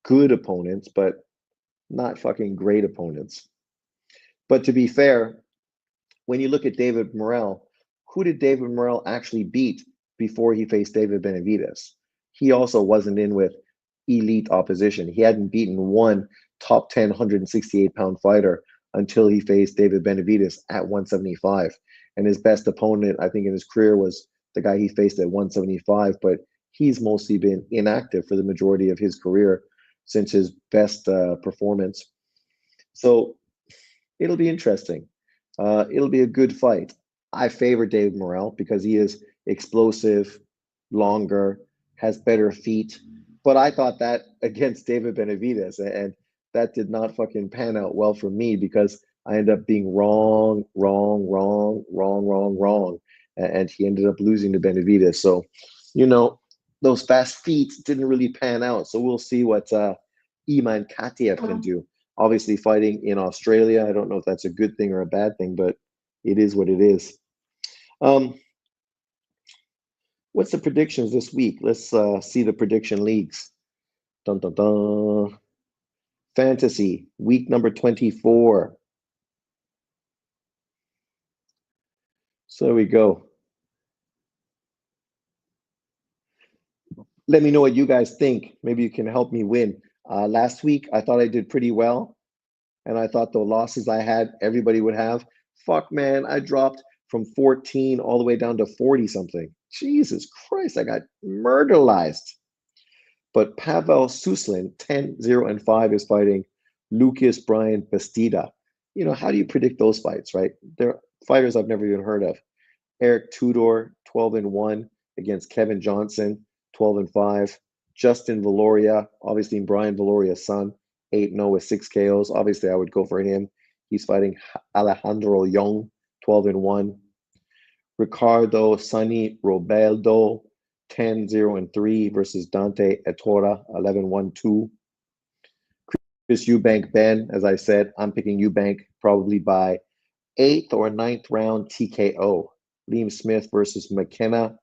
good opponents, but not fucking great opponents. But to be fair, when you look at David Morrell, who did David Morrell actually beat before he faced David Benavidez? He also wasn't in with elite opposition. He hadn't beaten one top 10, 168-pound fighter until he faced David Benavidez at 175. And his best opponent, I think, in his career was the guy he faced at 175, but he's mostly been inactive for the majority of his career since his best performance. So it'll be interesting. It'll be a good fight. I favor David Morrell because he is explosive, longer, has better feet. But I thought that against David Benavidez, and that did not fucking pan out well for me because I ended up being wrong, and he ended up losing to Benavidez. So, those fast feet didn't really pan out. So we'll see what Iman Katiev can do. Obviously, fighting in Australia, I don't know if that's a good thing or a bad thing, but it is what it is. What's the predictions this week? Let's see the prediction leagues. Dun, dun, dun. Fantasy, week number 24. So there we go. Let me know what you guys think. Maybe you can help me win. Last week, I thought I did pretty well. And I thought the losses I had, everybody would have. Fuck, man, I dropped from 14 all the way down to 40 something. Jesus Christ, I got murderized. But Pavel Suslin, 10-0-5, is fighting Lucas Brian Bastida. How do you predict those fights, right? They're fighters I've never even heard of. Eric Tudor, 12-1 against Kevin Johnson, 12-5. Justin Valoria, obviously Brian Valoria's son, 8-0 with 6 KOs. Obviously, I would go for him. He's fighting Alejandro Young, 12-1. Ricardo Sonny Robeldo, 10-0-3 versus Dante Etora, 11-1-2. Chris Eubank Ben, as I said, I'm picking Eubank probably by 8th or 9th round TKO. Liam Smith versus McKenna.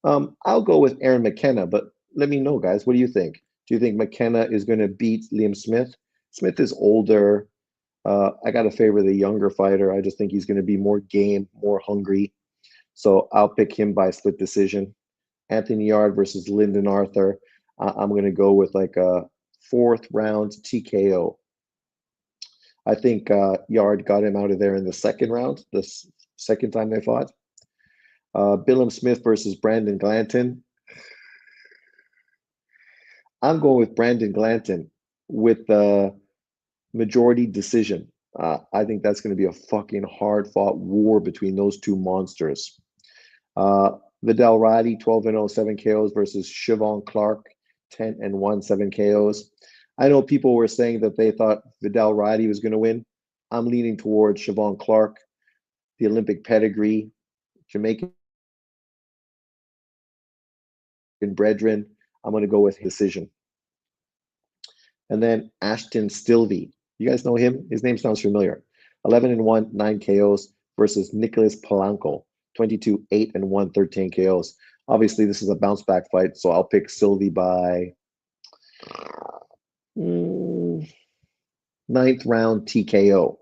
I'll go with Aaron McKenna, but let me know, guys. What do you think? Do you think McKenna is going to beat Liam Smith? Smith is older. I got to favor the younger fighter. I just think he's going to be more game, more hungry. So I'll pick him by split decision. Anthony Yard versus Lyndon Arthur. I'm going to go with like a 4th round TKO. I think Yard got him out of there in the 2nd round, the second time they fought. Billum Smith versus Brandon Glanton. I'm going with Brandon Glanton with the majority decision. I think that's going to be a fucking hard-fought war between those two monsters. Vidal Riley, 12-0, 7 KOs versus Siobhan Clark, 10-1, 7 KOs. I know people were saying that they thought Vidal Riley was going to win. I'm leaning towards Siobhan Clark, the Olympic pedigree, Jamaican brethren. I'm going to go with decision. And then Ashton Stilvey. You guys know him? His name sounds familiar. 11-1, 9 KOs versus Nicholas Polanco. 22-8-1, 13 KOs. Obviously, this is a bounce back fight, so I'll pick Sylvie by Mm, ninth round TKO.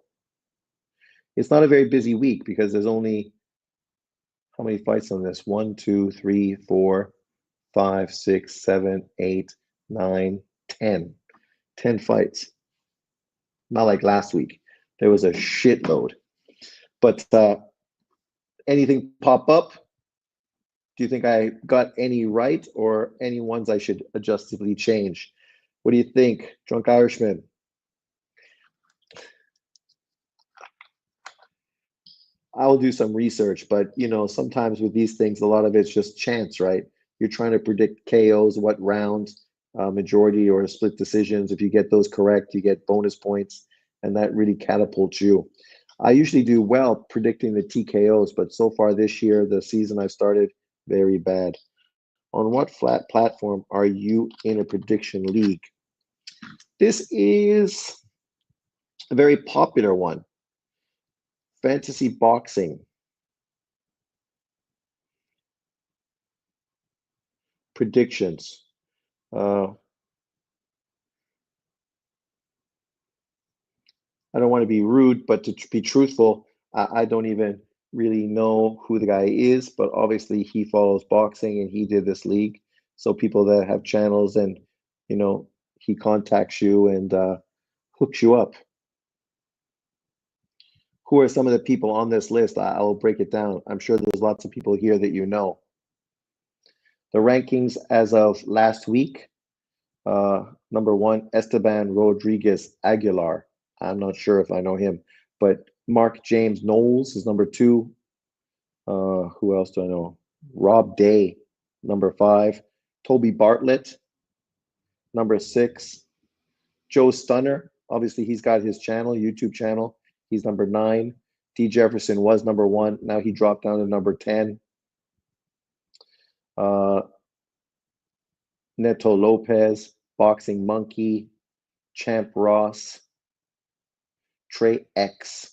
It's not a very busy week because there's only how many fights on this? One, two, three, four, five, six, seven, eight, nine, 10. 10 fights. Not like last week. There was a shitload. But anything pop up? Do you think I got any right or any ones I should adjustively change? What do you think, Drunk Irishman? I will do some research, but sometimes with these things, a lot of it's just chance, right? You're trying to predict KOs, what rounds, majority or split decisions. If you get those correct, you get bonus points, and that really catapults you. I usually do well predicting the TKOs, but so far this year, the season I've started, very bad. On what flat platform are you in a prediction league? This is a very popular one. Fantasy boxing predictions. Uh, I don't want to be rude, but to be truthful, I don't even really know who the guy is, but obviously he follows boxing and he did this league. So people that have channels and, you know, he contacts you and hooks you up. Who are some of the people on this list? I'll break it down. I'm sure there's lots of people here that you know. The rankings as of last week, number one, Esteban Rodriguez Aguilar. I'm not sure if I know him, but Mark James Knowles is number two. Who else do I know? Rob Day, number five. Toby Bartlett, number six. Joe Stunner, obviously he's got his channel, YouTube channel. He's number nine. D Jefferson was number one. Now he dropped down to number 10. Uh, Neto Lopez, Boxing Monkey, Champ Ross, Trey X.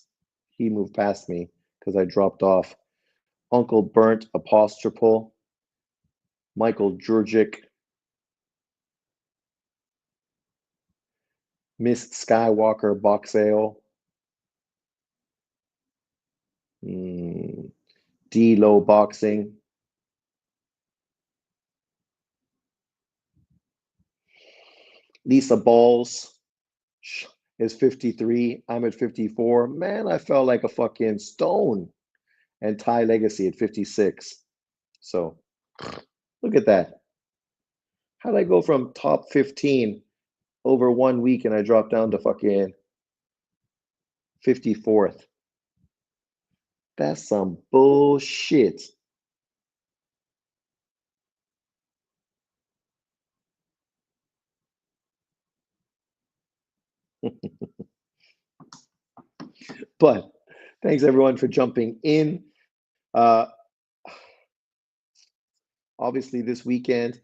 He moved past me because I dropped off. Uncle Burnt Apostrophe, Michael Jurgic, Miss Skywalker Boxale, D Low Boxing, Lisa Balls is 53. I'm at 54. Man, I felt like a fucking stone. And Ty Legacy at 56. So look at that. How did I go from top 15 over 1 week and I dropped down to fucking 54th? That's some bullshit. But thanks everyone for jumping in. Uh, Obviously, this weekend,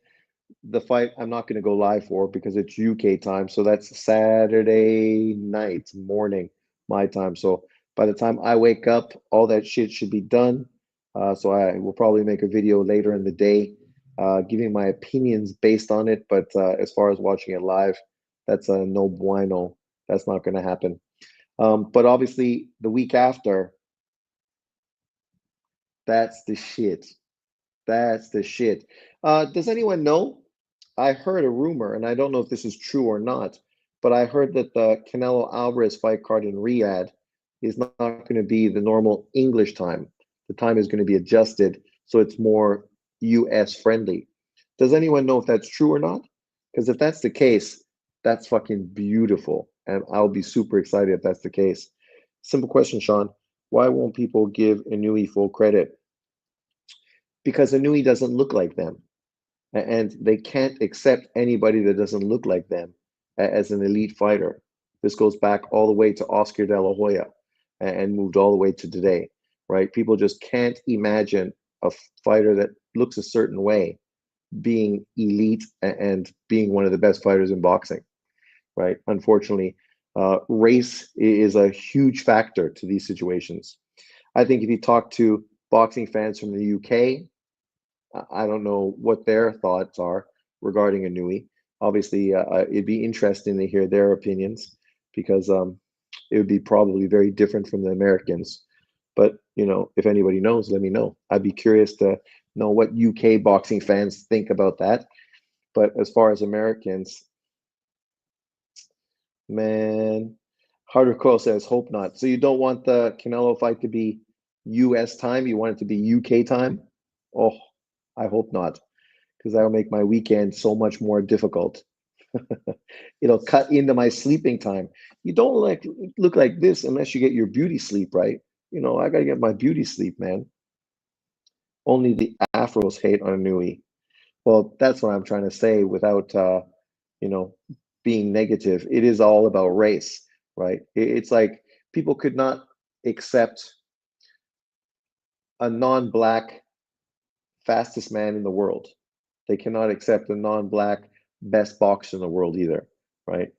the fight I'm not going to go live for because it's UK time. So that's Saturday night, morning, my time. So by the time I wake up, all that shit should be done. So I will probably make a video later in the day giving my opinions based on it. But as far as watching it live, that's a no bueno. That's not going to happen. But obviously, the week after, that's the shit. That's the shit. Does anyone know? I heard a rumor, and I don't know if this is true or not, but I heard that the Canelo Alvarez fight card in Riyadh is not going to be the normal English time. The time is going to be adjusted so it's more US friendly. Does anyone know if that's true or not? Because if that's the case, that's fucking beautiful. And I'll be super excited if that's the case. Simple question, Sean. Why won't people give Inui full credit? Because Inui doesn't look like them, and they can't accept anybody that doesn't look like them as an elite fighter. This goes back all the way to Oscar De La Hoya and moved all the way to today, right? People just can't imagine a fighter that looks a certain way being elite and being one of the best fighters in boxing, right? Unfortunately, race is a huge factor to these situations. I think if you talk to boxing fans from the UK, I don't know what their thoughts are regarding Inui. Obviously, it'd be interesting to hear their opinions because it would be probably very different from the Americans. But, if anybody knows, let me know. I'd be curious to know what UK boxing fans think about that. But as far as Americans, man, Harder Quill says, hope not. So you don't want the Canelo fight to be US time? You want it to be UK time? Oh, I hope not, because that'll make my weekend so much more difficult. It'll cut into my sleeping time. You don't look like this unless you get your beauty sleep, right? I gotta get my beauty sleep, man. Only the Afros hate on Nui. Well, that's what I'm trying to say without you know, being negative. It is all about race, right? It's like people could not accept a non-black fastest man in the world. They cannot accept a non-black best boxer in the world either, right?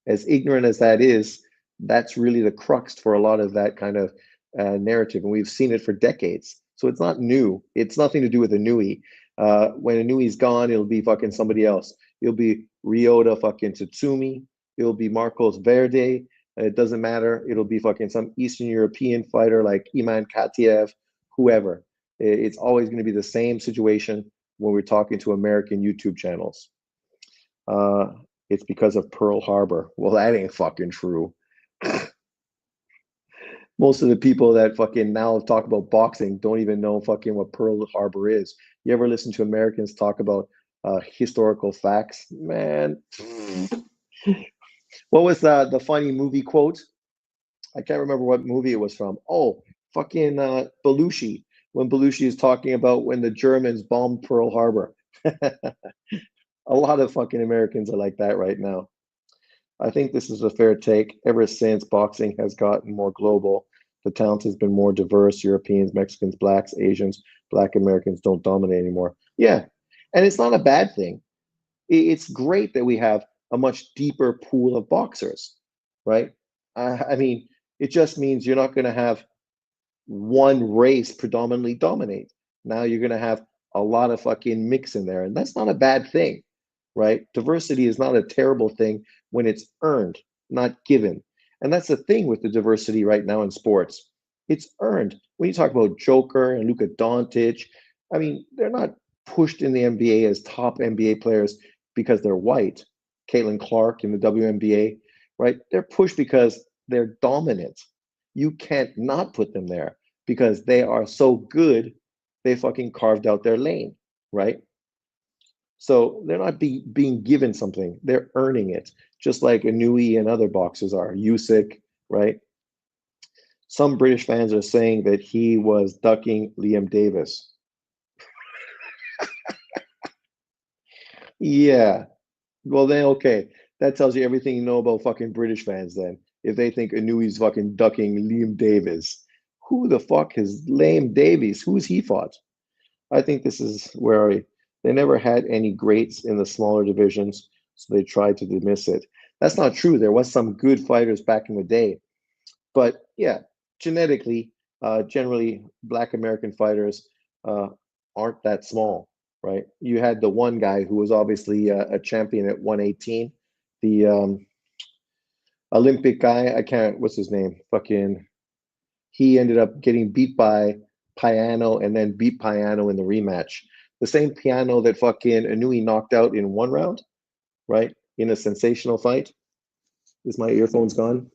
As ignorant as that is, that's really the crux for a lot of that kind of narrative, and we've seen it for decades. So it's not new. It's nothing to do with Inui. When Inui's gone, it'll be fucking somebody else. It'll be Ryota fucking Tatsumi. It'll be Marcos Verde. It doesn't matter. It'll be fucking some Eastern European fighter like Iman Katiev, whoever. It's always going to be the same situation when we're talking to American YouTube channels. Uh, it's because of Pearl Harbor. Well, that ain't fucking true. Most of the people that fucking now talk about boxing don't even know fucking what Pearl Harbor is. You ever listen to Americans talk about historical facts? Man, what was the funny movie quote? I can't remember what movie it was from. Oh, fucking Belushi. When Belushi is talking about when the Germans bombed Pearl Harbor. A lot of fucking Americans are like that right now. I think this is a fair take. Ever since boxing has gotten more global, the talent has been more diverse. Europeans, Mexicans, blacks, Asians, black Americans don't dominate anymore. Yeah. And it's not a bad thing. It's great that we have a much deeper pool of boxers, right? I mean, it just means you're not going to have one race predominantly dominate. Now you're going to have a lot of fucking mix in there. And that's not a bad thing, right? Diversity is not a terrible thing when it's earned, not given. And that's the thing with the diversity right now in sports. It's earned. When you talk about Joker and Luka Doncic, I mean, they're not pushed in the NBA as top NBA players because they're white. Caitlin Clark in the WNBA, right? They're pushed because they're dominant. You can't not put them there because they are so good, they fucking carved out their lane, right? So they're not being given something, they're earning it, just like Inui and other boxers are. Usyk, right? Some British fans are saying that he was ducking Liam Davis. Yeah, well then, okay. That tells you everything you know about fucking British fans then. If they think Inui's fucking ducking Liam Davis. Who the fuck is Liam Davies? Who's he fought? I think this is where they never had any greats in the smaller divisions, so they tried to dismiss it. That's not true. There was some good fighters back in the day, but yeah, genetically, generally, Black American fighters uh, aren't that small, right? You had the one guy who was obviously a champion at 118, the Olympic guy. I can't. What's his name? Fucking. He ended up getting beat by Piano and then beat Piano in the rematch. The same Piano that fucking Inui knocked out in one round, right? In a sensational fight. Is my earphones gone?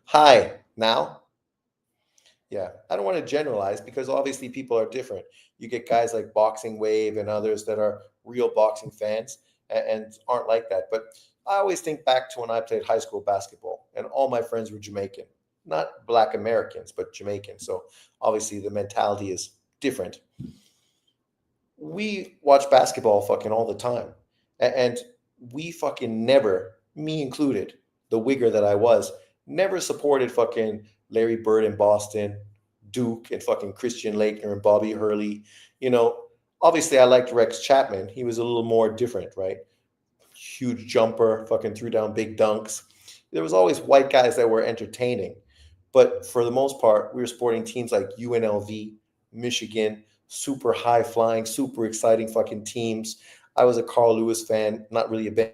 Hi, now? Yeah, I don't want to generalize because obviously people are different. You get guys like Boxing Wave and others that are real boxing fans and aren't like that. But I always think back to when I played high school basketball and all my friends were Jamaican, not Black Americans, but Jamaican. So obviously the mentality is different. We watch basketball fucking all the time. And we fucking never, me included, the wigger that I was, never supported fucking Larry Bird in Boston, Duke and fucking Christian Laettner and Bobby Hurley. You know, obviously I liked Rex Chapman. He was a little more different, right? Huge jumper, fucking threw down big dunks. There was always white guys that were entertaining. But for the most part, we were supporting teams like UNLV, Michigan, super high flying, super exciting fucking teams. I was a Carl Lewis fan, not really a Ben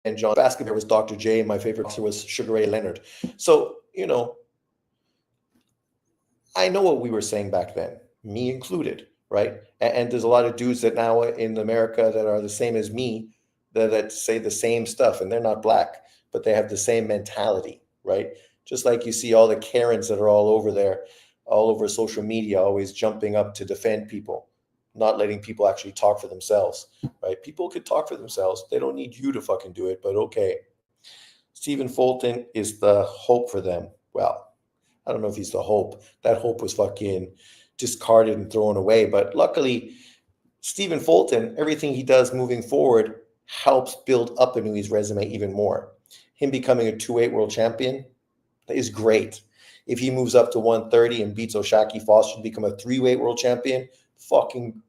Johnson fan. Basketball was Dr. J, and my favorite boxer was Dr. Sugar Ray Leonard. So, I know what we were saying back then, me included, right? And there's a lot of dudes that now in America that are the same as me that say the same stuff, and they're not black, but they have the same mentality, right? Just like you see all the Karens that are all over there, all over social media, always jumping up to defend people, not letting people actually talk for themselves, right? People could talk for themselves. They don't need you to fucking do it, but okay. Stephen Fulton is the hope for them. Well, I don't know if he's the hope. That hope was fucking discarded and thrown away. But luckily, Stephen Fulton, everything he does moving forward helps build up Inui's resume even more. Him becoming a 2-weight world champion is great. If he moves up to 130 and beats Oshaki Foster to become a 3-weight world champion, fucking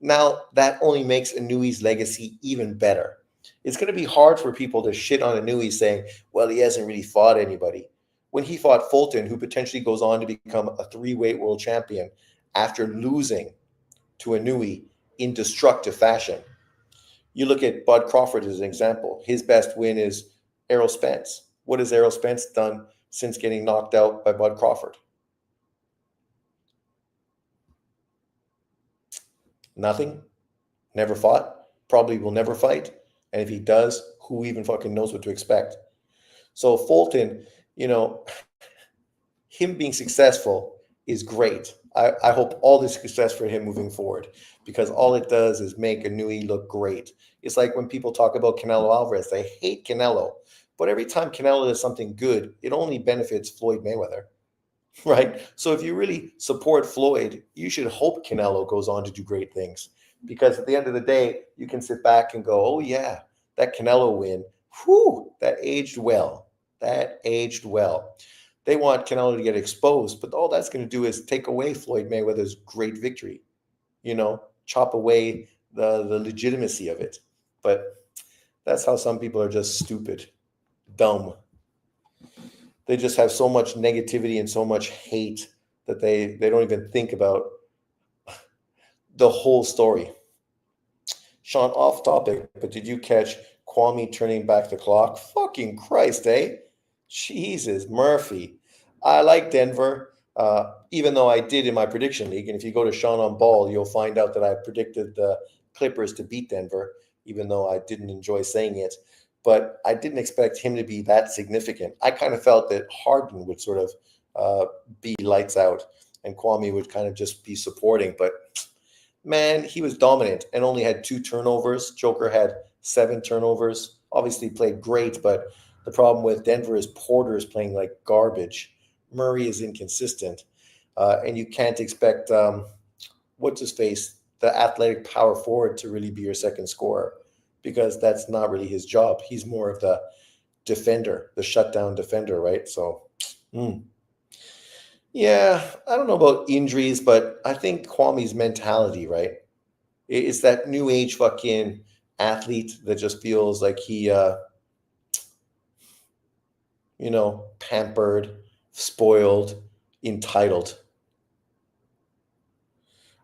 now that only makes Inui's legacy even better. It's going to be hard for people to shit on Inui saying, well, he hasn't really fought anybody. When he fought Fulton, who potentially goes on to become a 3-weight world champion after losing to Inui in destructive fashion. You look at Bud Crawford as an example. His best win is Errol Spence. What has Errol Spence done since getting knocked out by Bud Crawford? Nothing. Never fought. Probably will never fight. And if he does, who even fucking knows what to expect? So Fulton, you know, him being successful is great. I hope all the success for him moving forward because all it does is make Inui look great. It's like when people talk about Canelo Alvarez, they hate Canelo, but every time Canelo does something good, it only benefits Floyd Mayweather, right? So if you really support Floyd, you should hope Canelo goes on to do great things because at the end of the day, you can sit back and go, oh, yeah, that Canelo win, whew, that aged well. That aged well. They want Canelo to get exposed, but all that's going to do is take away Floyd Mayweather's great victory, chop away the legitimacy of it. But that's how some people are just stupid, dumb. They just have so much negativity and so much hate that they don't even think about the whole story. Sean, off topic, but did you catch Kwame turning back the clock? Fucking Christ, eh? Jesus, Murphy. I like Denver, even though I did in my prediction league. And if you go to Sean on Ball, you'll find out that I predicted the Clippers to beat Denver, even though I didn't enjoy saying it. But I didn't expect him to be that significant. I kind of felt that Harden would sort of be lights out and Kwame would kind of just be supporting. But man, he was dominant and only had 2 turnovers. Joker had 7 turnovers. Obviously played great, but the problem with Denver is Porter is playing like garbage. Murray is inconsistent, and you can't expect what's his face, the athletic power forward, to really be your second scorer because that's not really his job. He's more of the defender, the shutdown defender, right? So, mm, yeah, I don't know about injuries, but I think Kwame's mentality, right? It's that new age fucking athlete that just feels like he, pampered, spoiled, entitled.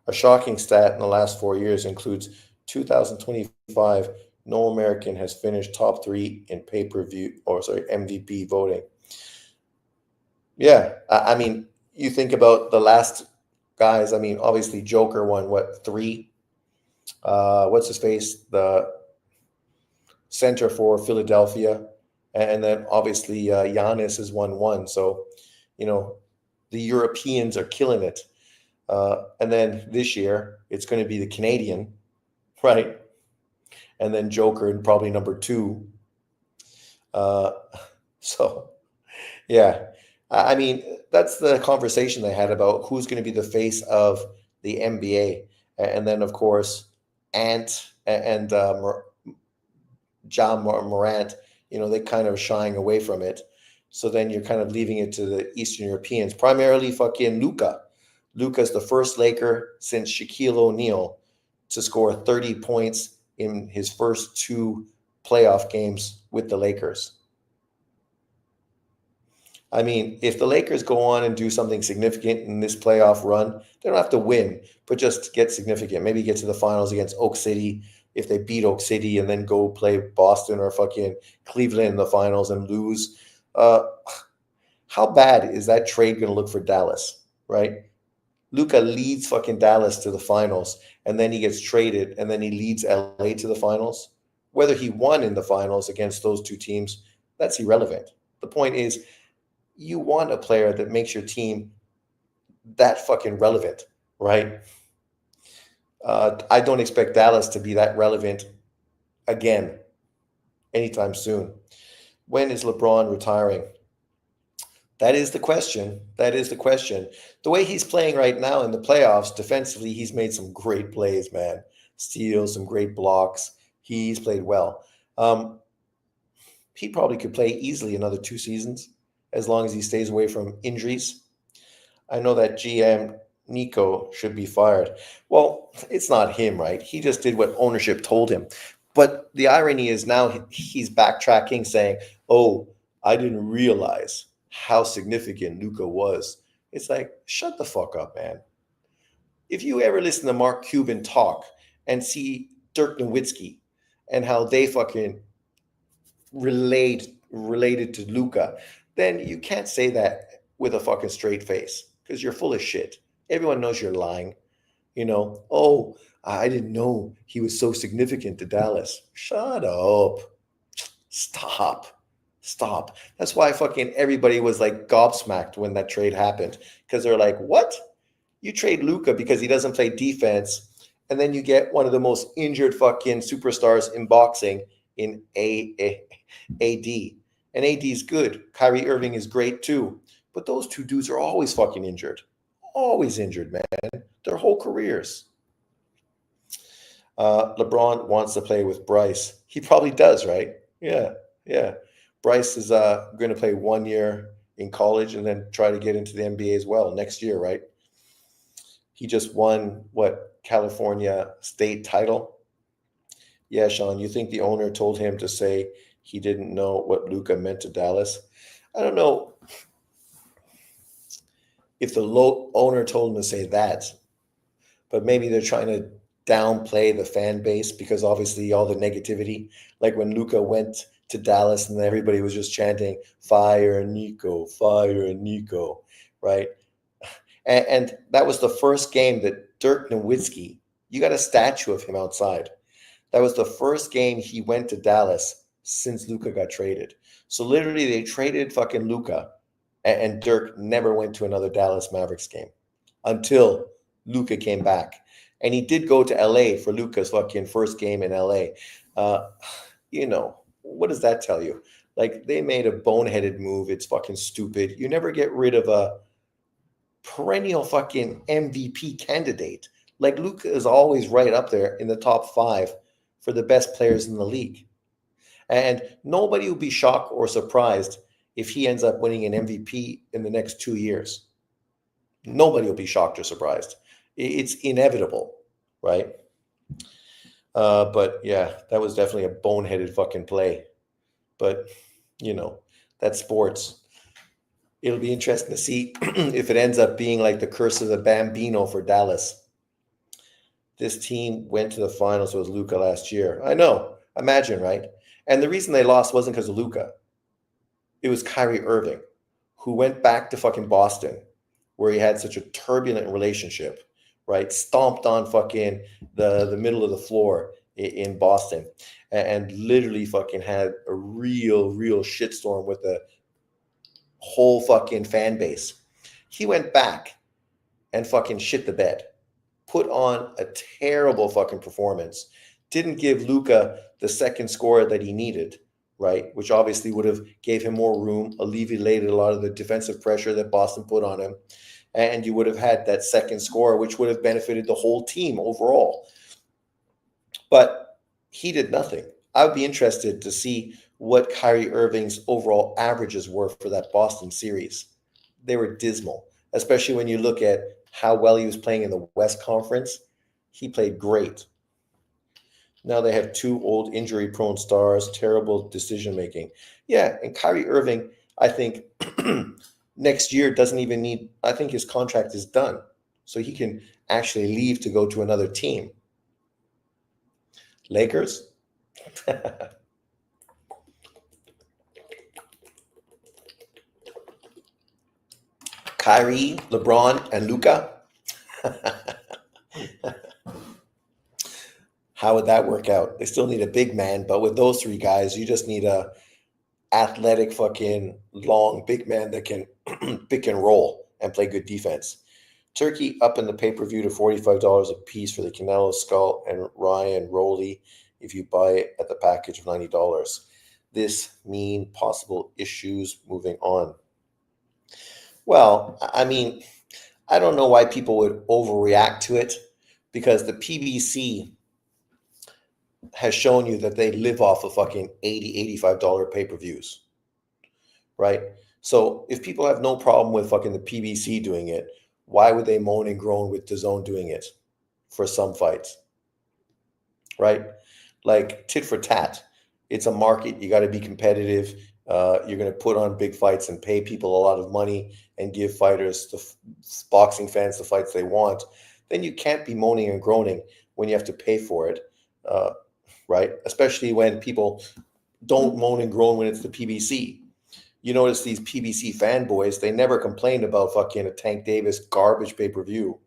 A shocking stat in the last 4 years includes 2025, no American has finished top 3 in pay per view, or sorry, MVP voting. Yeah, I mean, you think about the last guys. I mean, obviously Joker won what 3? What's his face? The center for Philadelphia. And then obviously Giannis is 1-1. So, you know, the Europeans are killing it. And then this year, it's going to be the Canadian, right? And then Joker and probably number two. Uh, so, yeah. I mean, that's the conversation they had about who's going to be the face of the NBA. And then, of course, Ant and John Morant, they kind of shying away from it. So then you're kind of leaving it to the Eastern Europeans, primarily fucking Luca. Luca's the first Laker since Shaquille O'Neal to score 30 points in his first two playoff games with the Lakers. I mean, if the Lakers go on and do something significant in this playoff run, they don't have to win, but just get significant. Maybe get to the finals against Oak City if they beat Oak City and then go play Boston or fucking Cleveland in the finals and lose. Uh, how bad is that trade going to look for Dallas, right? Luca leads fucking Dallas to the finals and then he gets traded and then he leads LA to the finals. Whether he won in the finals against those two teams, that's irrelevant. The point is, you want a player that makes your team that fucking relevant, right? I don't expect Dallas to be that relevant again anytime soon. When is LeBron retiring? That is the question. That is the question. The way he's playing right now in the playoffs, defensively, he's made some great plays, man. Steals, some great blocks. He's played well. He probably could play easily another 2 seasons as long as he stays away from injuries. I know that GM Nico should be fired. Well, it's not him, right? He just did what ownership told him. But the irony is now he's backtracking, saying, "Oh, I didn't realize how significant Luca was." It's like, shut the fuck up, man. If you ever listen to Mark Cuban talk and see Dirk Nowitzki and how they fucking related to Luca, then you can't say that with a fucking straight face because you're full of shit. Everyone knows you're lying. Oh, I didn't know he was so significant to Dallas. Shut up. Stop. Stop. That's why fucking everybody was like gobsmacked when that trade happened because they're like, what? You trade Luca because he doesn't play defense, and then you get one of the most injured fucking superstars in boxing in AD. And AD is good. Kyrie Irving is great too. But those two dudes are always fucking injured. Always injured, man. Their whole careers. LeBron wants to play with Bryce. He probably does, right? Yeah, yeah. Bryce is going to play 1 year in college and then try to get into the NBA as well next year, right? He just won California state title. Yeah, Sean, you think the owner told him to say he didn't know what Luca meant to Dallas? I don't know if the owner told him to say that, but maybe they're trying to downplay the fan base because obviously all the negativity, like when Luca went to Dallas and everybody was just chanting fire Nico, right? And that was the first game that Dirk Nowitzki, you got a statue of him outside. That was the first game he went to Dallas since Luca got traded. So literally they traded fucking Luca and Dirk never went to another Dallas Mavericks game until Luca came back. And he did go to LA for Luca's fucking first game in LA. What does that tell you? Like, they made a boneheaded move. It's fucking stupid. You never get rid of a perennial fucking MVP candidate. Like, Luca is always right up there in the top 5 for the best players in the league. And nobody will be shocked or surprised if he ends up winning an MVP in the next 2 years. Nobody will be shocked or surprised. It's inevitable, right? But yeah, that was definitely a boneheaded fucking play. But, that's sports. It'll be interesting to see if it ends up being like the curse of the Bambino for Dallas. This team went to the finals with Luca last year. I know. Imagine, right? And the reason they lost wasn't because of Luca. It was Kyrie Irving, who went back to fucking Boston, where he had such a turbulent relationship, right? Stomped on fucking the middle of the floor in Boston, and literally fucking had a real shitstorm with the whole fucking fan base. He went back and fucking shit the bed, put on a terrible fucking performance, didn't give Luka the second scorer that he needed, right? Which obviously would have gave him more room, alleviated a lot of the defensive pressure that Boston put on him, and you would have had that second scorer, which would have benefited the whole team overall. But he did nothing. I would be interested to see what Kyrie Irving's overall averages were for that Boston series. They were dismal, especially when you look at how well he was playing in the West Conference. He played great. Now they have two old injury prone stars, terrible decision making. Yeah, and Kyrie Irving, I think next year doesn't even need, I think his contract is done. So he can actually leave to go to another team. Lakers? Kyrie, LeBron, and Luka? How would that work out? They still need a big man, but with those three guys, you just need a athletic fucking long big man that can pick and roll and play good defense. Turkey up in the pay-per-view to $45 a piece for the Canelo Skull and Ryan Roley if you buy it at the package of $90. This mean possible issues moving on. Well, I mean, I don't know why people would overreact to it, because the PBC has shown you that they live off of fucking $80, $85 pay-per-views, right? So if people have no problem with fucking the PBC doing it, why would they moan and groan with DAZN doing it for some fights, right? Like tit for tat. It's a market. You got to be competitive. You're going to put on big fights and pay people a lot of money and give fighters, boxing fans, the fights they want. Then you can't be moaning and groaning when you have to pay for it, right? Especially when people don't moan and groan when it's the PBC. You notice these PBC fanboys, they never complain about fucking a Tank Davis garbage pay-per-view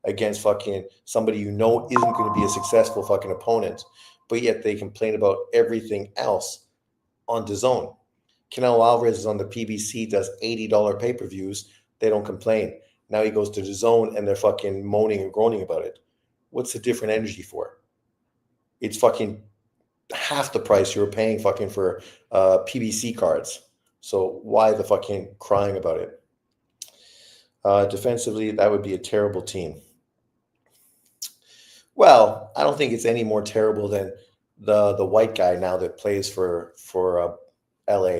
against fucking somebody you know isn't going to be a successful fucking opponent. But yet they complain about everything else on DAZN. Canelo Alvarez is on the PBC, does $80 pay-per-views. They don't complain. Now he goes to DAZN and they're fucking moaning and groaning about it. What's the different energy for? It's fucking half the price you were paying fucking for PBC cards. So why the fucking crying about it? Defensively, that would be a terrible team. Well, I don't think it's any more terrible than the white guy now that plays for LA,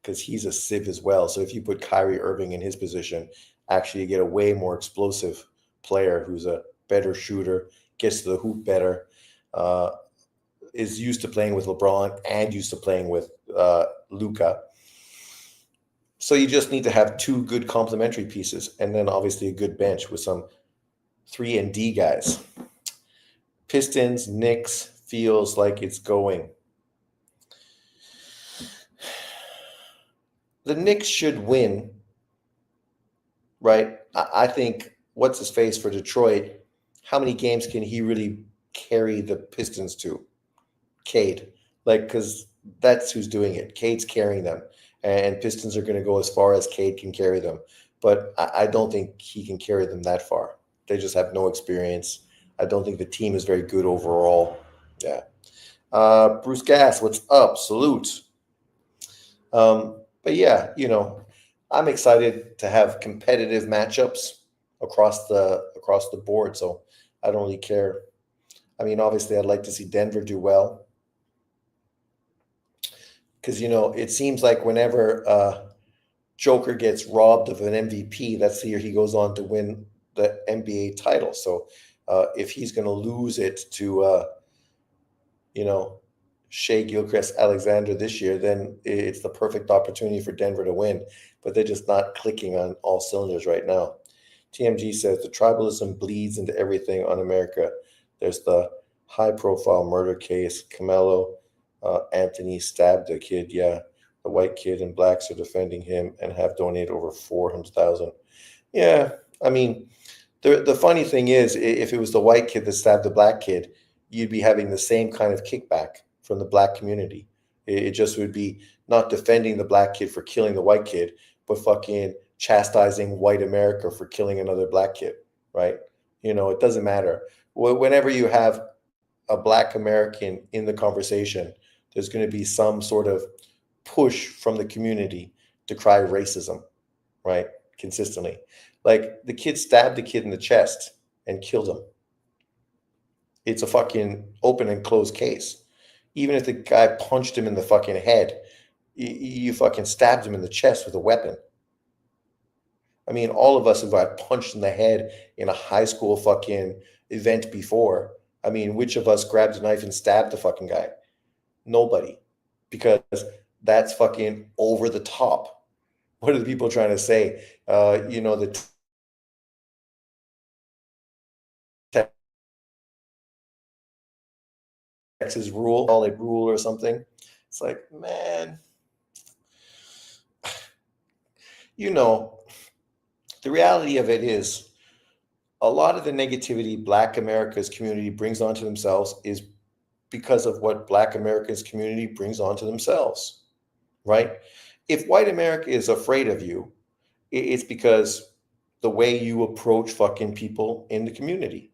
because he's a sieve as well. So if you put Kyrie Irving in his position, actually you get a way more explosive player who's a better shooter, gets to the hoop better, is used to playing with LeBron and used to playing with Luka. So you just need to have two good complementary pieces, and then obviously a good bench with some 3-and-D guys. Pistons, Knicks, feels like it's going. The Knicks should win, right? I think, what's his face for Detroit, how many games can he really carry the Pistons to? Cade. Like, because that's who's doing it. Cade's carrying them. And Pistons are going to go as far as Cade can carry them. But I don't think he can carry them that far. They just have no experience. I don't think the team is very good overall. Yeah. Bruce Gass, what's up? Salute. But yeah, I'm excited to have competitive matchups across the board. So I don't really care. I mean, obviously, I'd like to see Denver do well, because it seems like whenever Joker gets robbed of an MVP, that's the year he goes on to win the NBA title. So if he's going to lose it to Shea Gilgeous-Alexander this year, then it's the perfect opportunity for Denver to win. But they're just not clicking on all cylinders right now. TMG says the tribalism bleeds into everything on America. There's the high-profile murder case. Carmelo Anthony stabbed a kid. Yeah, the white kid and blacks are defending him and have donated over 400,000. Yeah, I mean, the funny thing is, if it was the white kid that stabbed the black kid, you'd be having the same kind of kickback from the black community. It just would be not defending the black kid for killing the white kid, but fucking chastising white America for killing another black kid, right? It doesn't matter. Whenever you have a black American in the conversation, there's going to be some sort of push from the community to cry racism, right? Consistently. Like the kid stabbed the kid in the chest and killed him. It's a fucking open and closed case. Even if the guy punched him in the fucking head, you fucking stabbed him in the chest with a weapon. I mean, all of us have got punched in the head in a high school fucking event before. I mean, which of us grabbed a knife and stabbed the fucking guy? Nobody. Because that's fucking over the top. What are the people trying to say? The Texas rule, all a rule or something. It's like, man, you know, the reality of it is a lot of the negativity Black America's community brings onto themselves is because of what Black America's community brings onto themselves, right? If white America is afraid of you, it's because the way you approach fucking people in the community,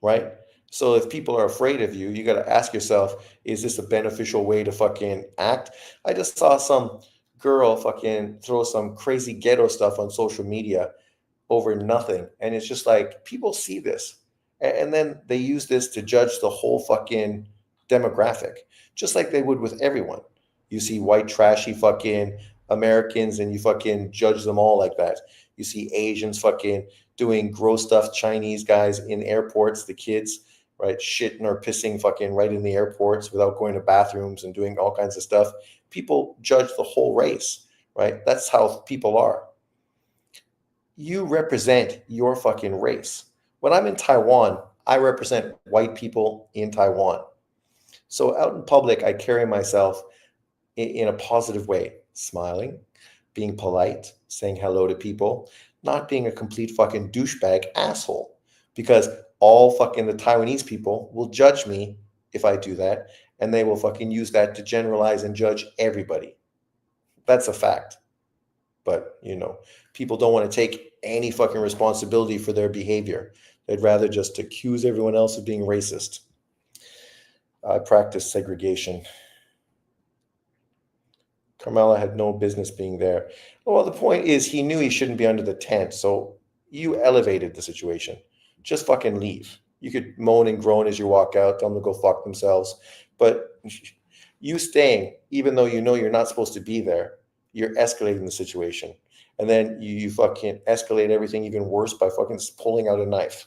right? So if people are afraid of you, you got to ask yourself, is this a beneficial way to fucking act? I just saw some girl fucking throw some crazy ghetto stuff on social media over nothing. And it's just like people see this and then they use this to judge the whole fucking demographic, just like they would with everyone. You see white, trashy fucking Americans and you fucking judge them all like that. You see Asians fucking doing gross stuff, Chinese guys in airports, the kids, right, shitting or pissing fucking right in the airports without going to bathrooms and doing all kinds of stuff. People judge the whole race, right? That's how people are. You represent your fucking race. When I'm in Taiwan, I represent white people in Taiwan. So out in public, I carry myself in a positive way, smiling, being polite, saying hello to people, not being a complete fucking douchebag asshole. Because all fucking the Taiwanese people will judge me if I do that, and they will fucking use that to generalize and judge everybody. That's a fact. But, people don't want to take any fucking responsibility for their behavior. They'd rather just accuse everyone else of being racist. I practice segregation. Carmela had no business being there. Well, the point is he knew he shouldn't be under the tent, so you elevated the situation. Just fucking leave. You could moan and groan as you walk out, tell them to go fuck themselves. But you staying, even though you know you're not supposed to be there, you're escalating the situation. And then you fucking escalate everything even worse by fucking pulling out a knife.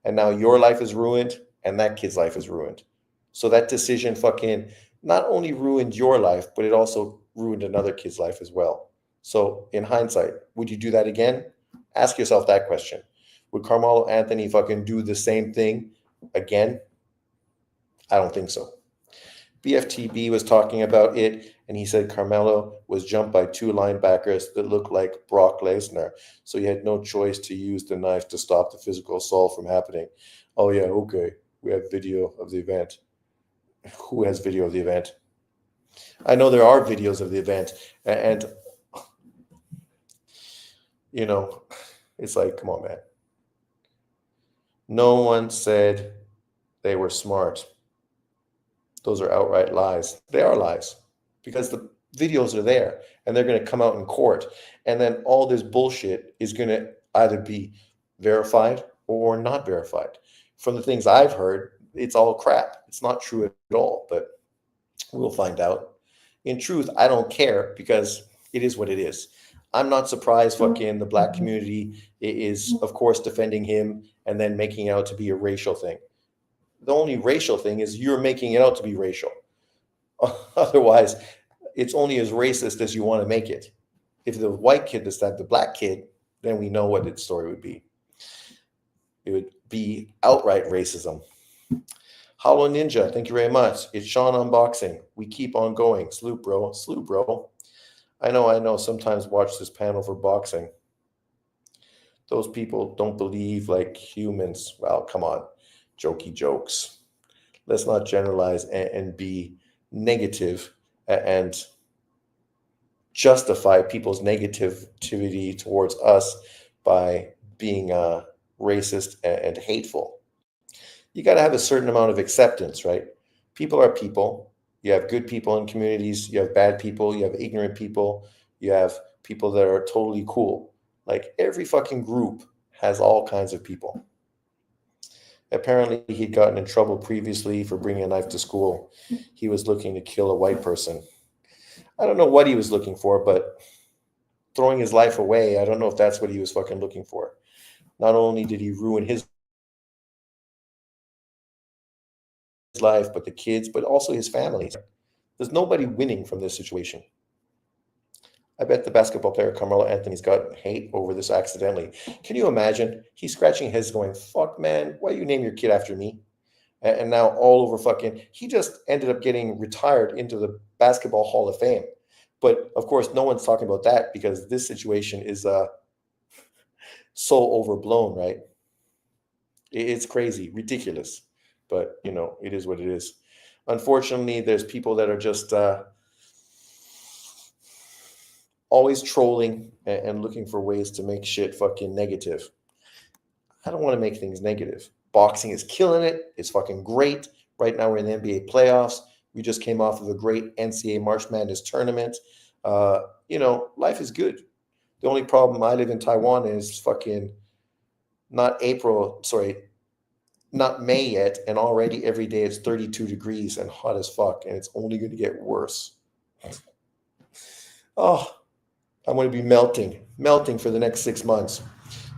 And now your life is ruined and that kid's life is ruined. So that decision fucking not only ruined your life, but it also ruined another kid's life as well. So in hindsight, would you do that again? Ask yourself that question. Would Carmelo Anthony fucking do the same thing again? I don't think so. BFTB was talking about it, and he said Carmelo was jumped by two linebackers that looked like Brock Lesnar, so he had no choice to use the knife to stop the physical assault from happening. Oh yeah, okay. We have video of the event. Who has video of the event? I know there are videos of the event, and it's like, come on, man. No one said they were smart. Those are outright lies. They are lies because the videos are there and they're going to come out in court. And then all this bullshit is going to either be verified or not verified. From the things I've heard, it's all crap. It's not true at all, but we'll find out. In truth, I don't care because it is what it is. I'm not surprised fucking the black community is, of course, defending him and then making it out to be a racial thing. The only racial thing is you're making it out to be racial. Otherwise, it's only as racist as you want to make it. If the white kid is that the black kid, then we know what its story would be. It would be outright racism. Hollow Ninja, thank you very much. It's Sean Unboxing. We keep on going. Salute, bro. Salute, bro. I know. Sometimes watch this panel for boxing. those people don't believe like humans. Well, come on, jokey jokes. Let's not generalize and be negative and justify people's negativity towards us by being racist and hateful. You got to have a certain amount of acceptance, right? People are people. You have good people in communities, you have bad people, you have ignorant people, you have people that are totally cool. Like every fucking group has all kinds of people. Apparently, he'd gotten in trouble previously for bringing a knife to school. He was looking to kill a white person. I don't know what he was looking for, but throwing his life away, I don't know if that's what he was fucking looking for. Not only did he ruin his life, but the kids, but also his family. There's nobody winning from this situation. I bet the basketball player Carmelo Anthony's got hate over this accidentally. Can you imagine? He's scratching his going, fuck man, why you name your kid after me? And now all over fucking, he just ended up getting retired into the Basketball Hall of Fame. But of course, no one's talking about that because this situation is so overblown, right? It's crazy, ridiculous. But, it is what it is. Unfortunately, there's people that are just always trolling and looking for ways to make shit fucking negative. I don't want to make things negative. Boxing is killing it. It's fucking great. Right now we're in the NBA playoffs. We just came off of a great NCAA March Madness tournament. Life is good. The only problem, I live in Taiwan, is fucking not May yet, and already every day it's 32 degrees and hot as fuck, and it's only going to get worse. Oh, I'm going to be melting for the next 6 months.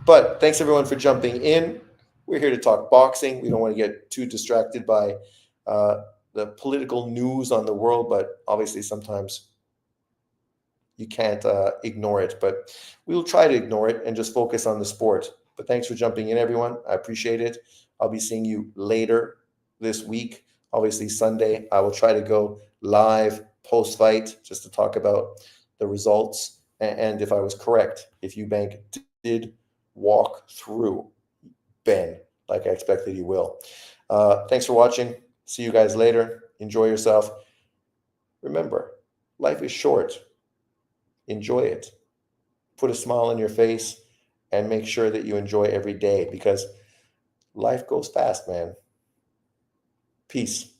But thanks everyone for jumping in. We're here to talk boxing. We don't want to get too distracted by the political news on the world, but obviously sometimes you can't ignore it. But we'll try to ignore it and just focus on the sport. But thanks for jumping in, everyone. I appreciate it. I'll be seeing you later this week. Obviously, Sunday, I will try to go live post-fight just to talk about the results and if I was correct, if Eubank did walk through Ben like I expected he will. Thanks for watching. See you guys later. Enjoy yourself. Remember, life is short. Enjoy it. Put a smile on your face and make sure that you enjoy every day because life goes fast, man. Peace.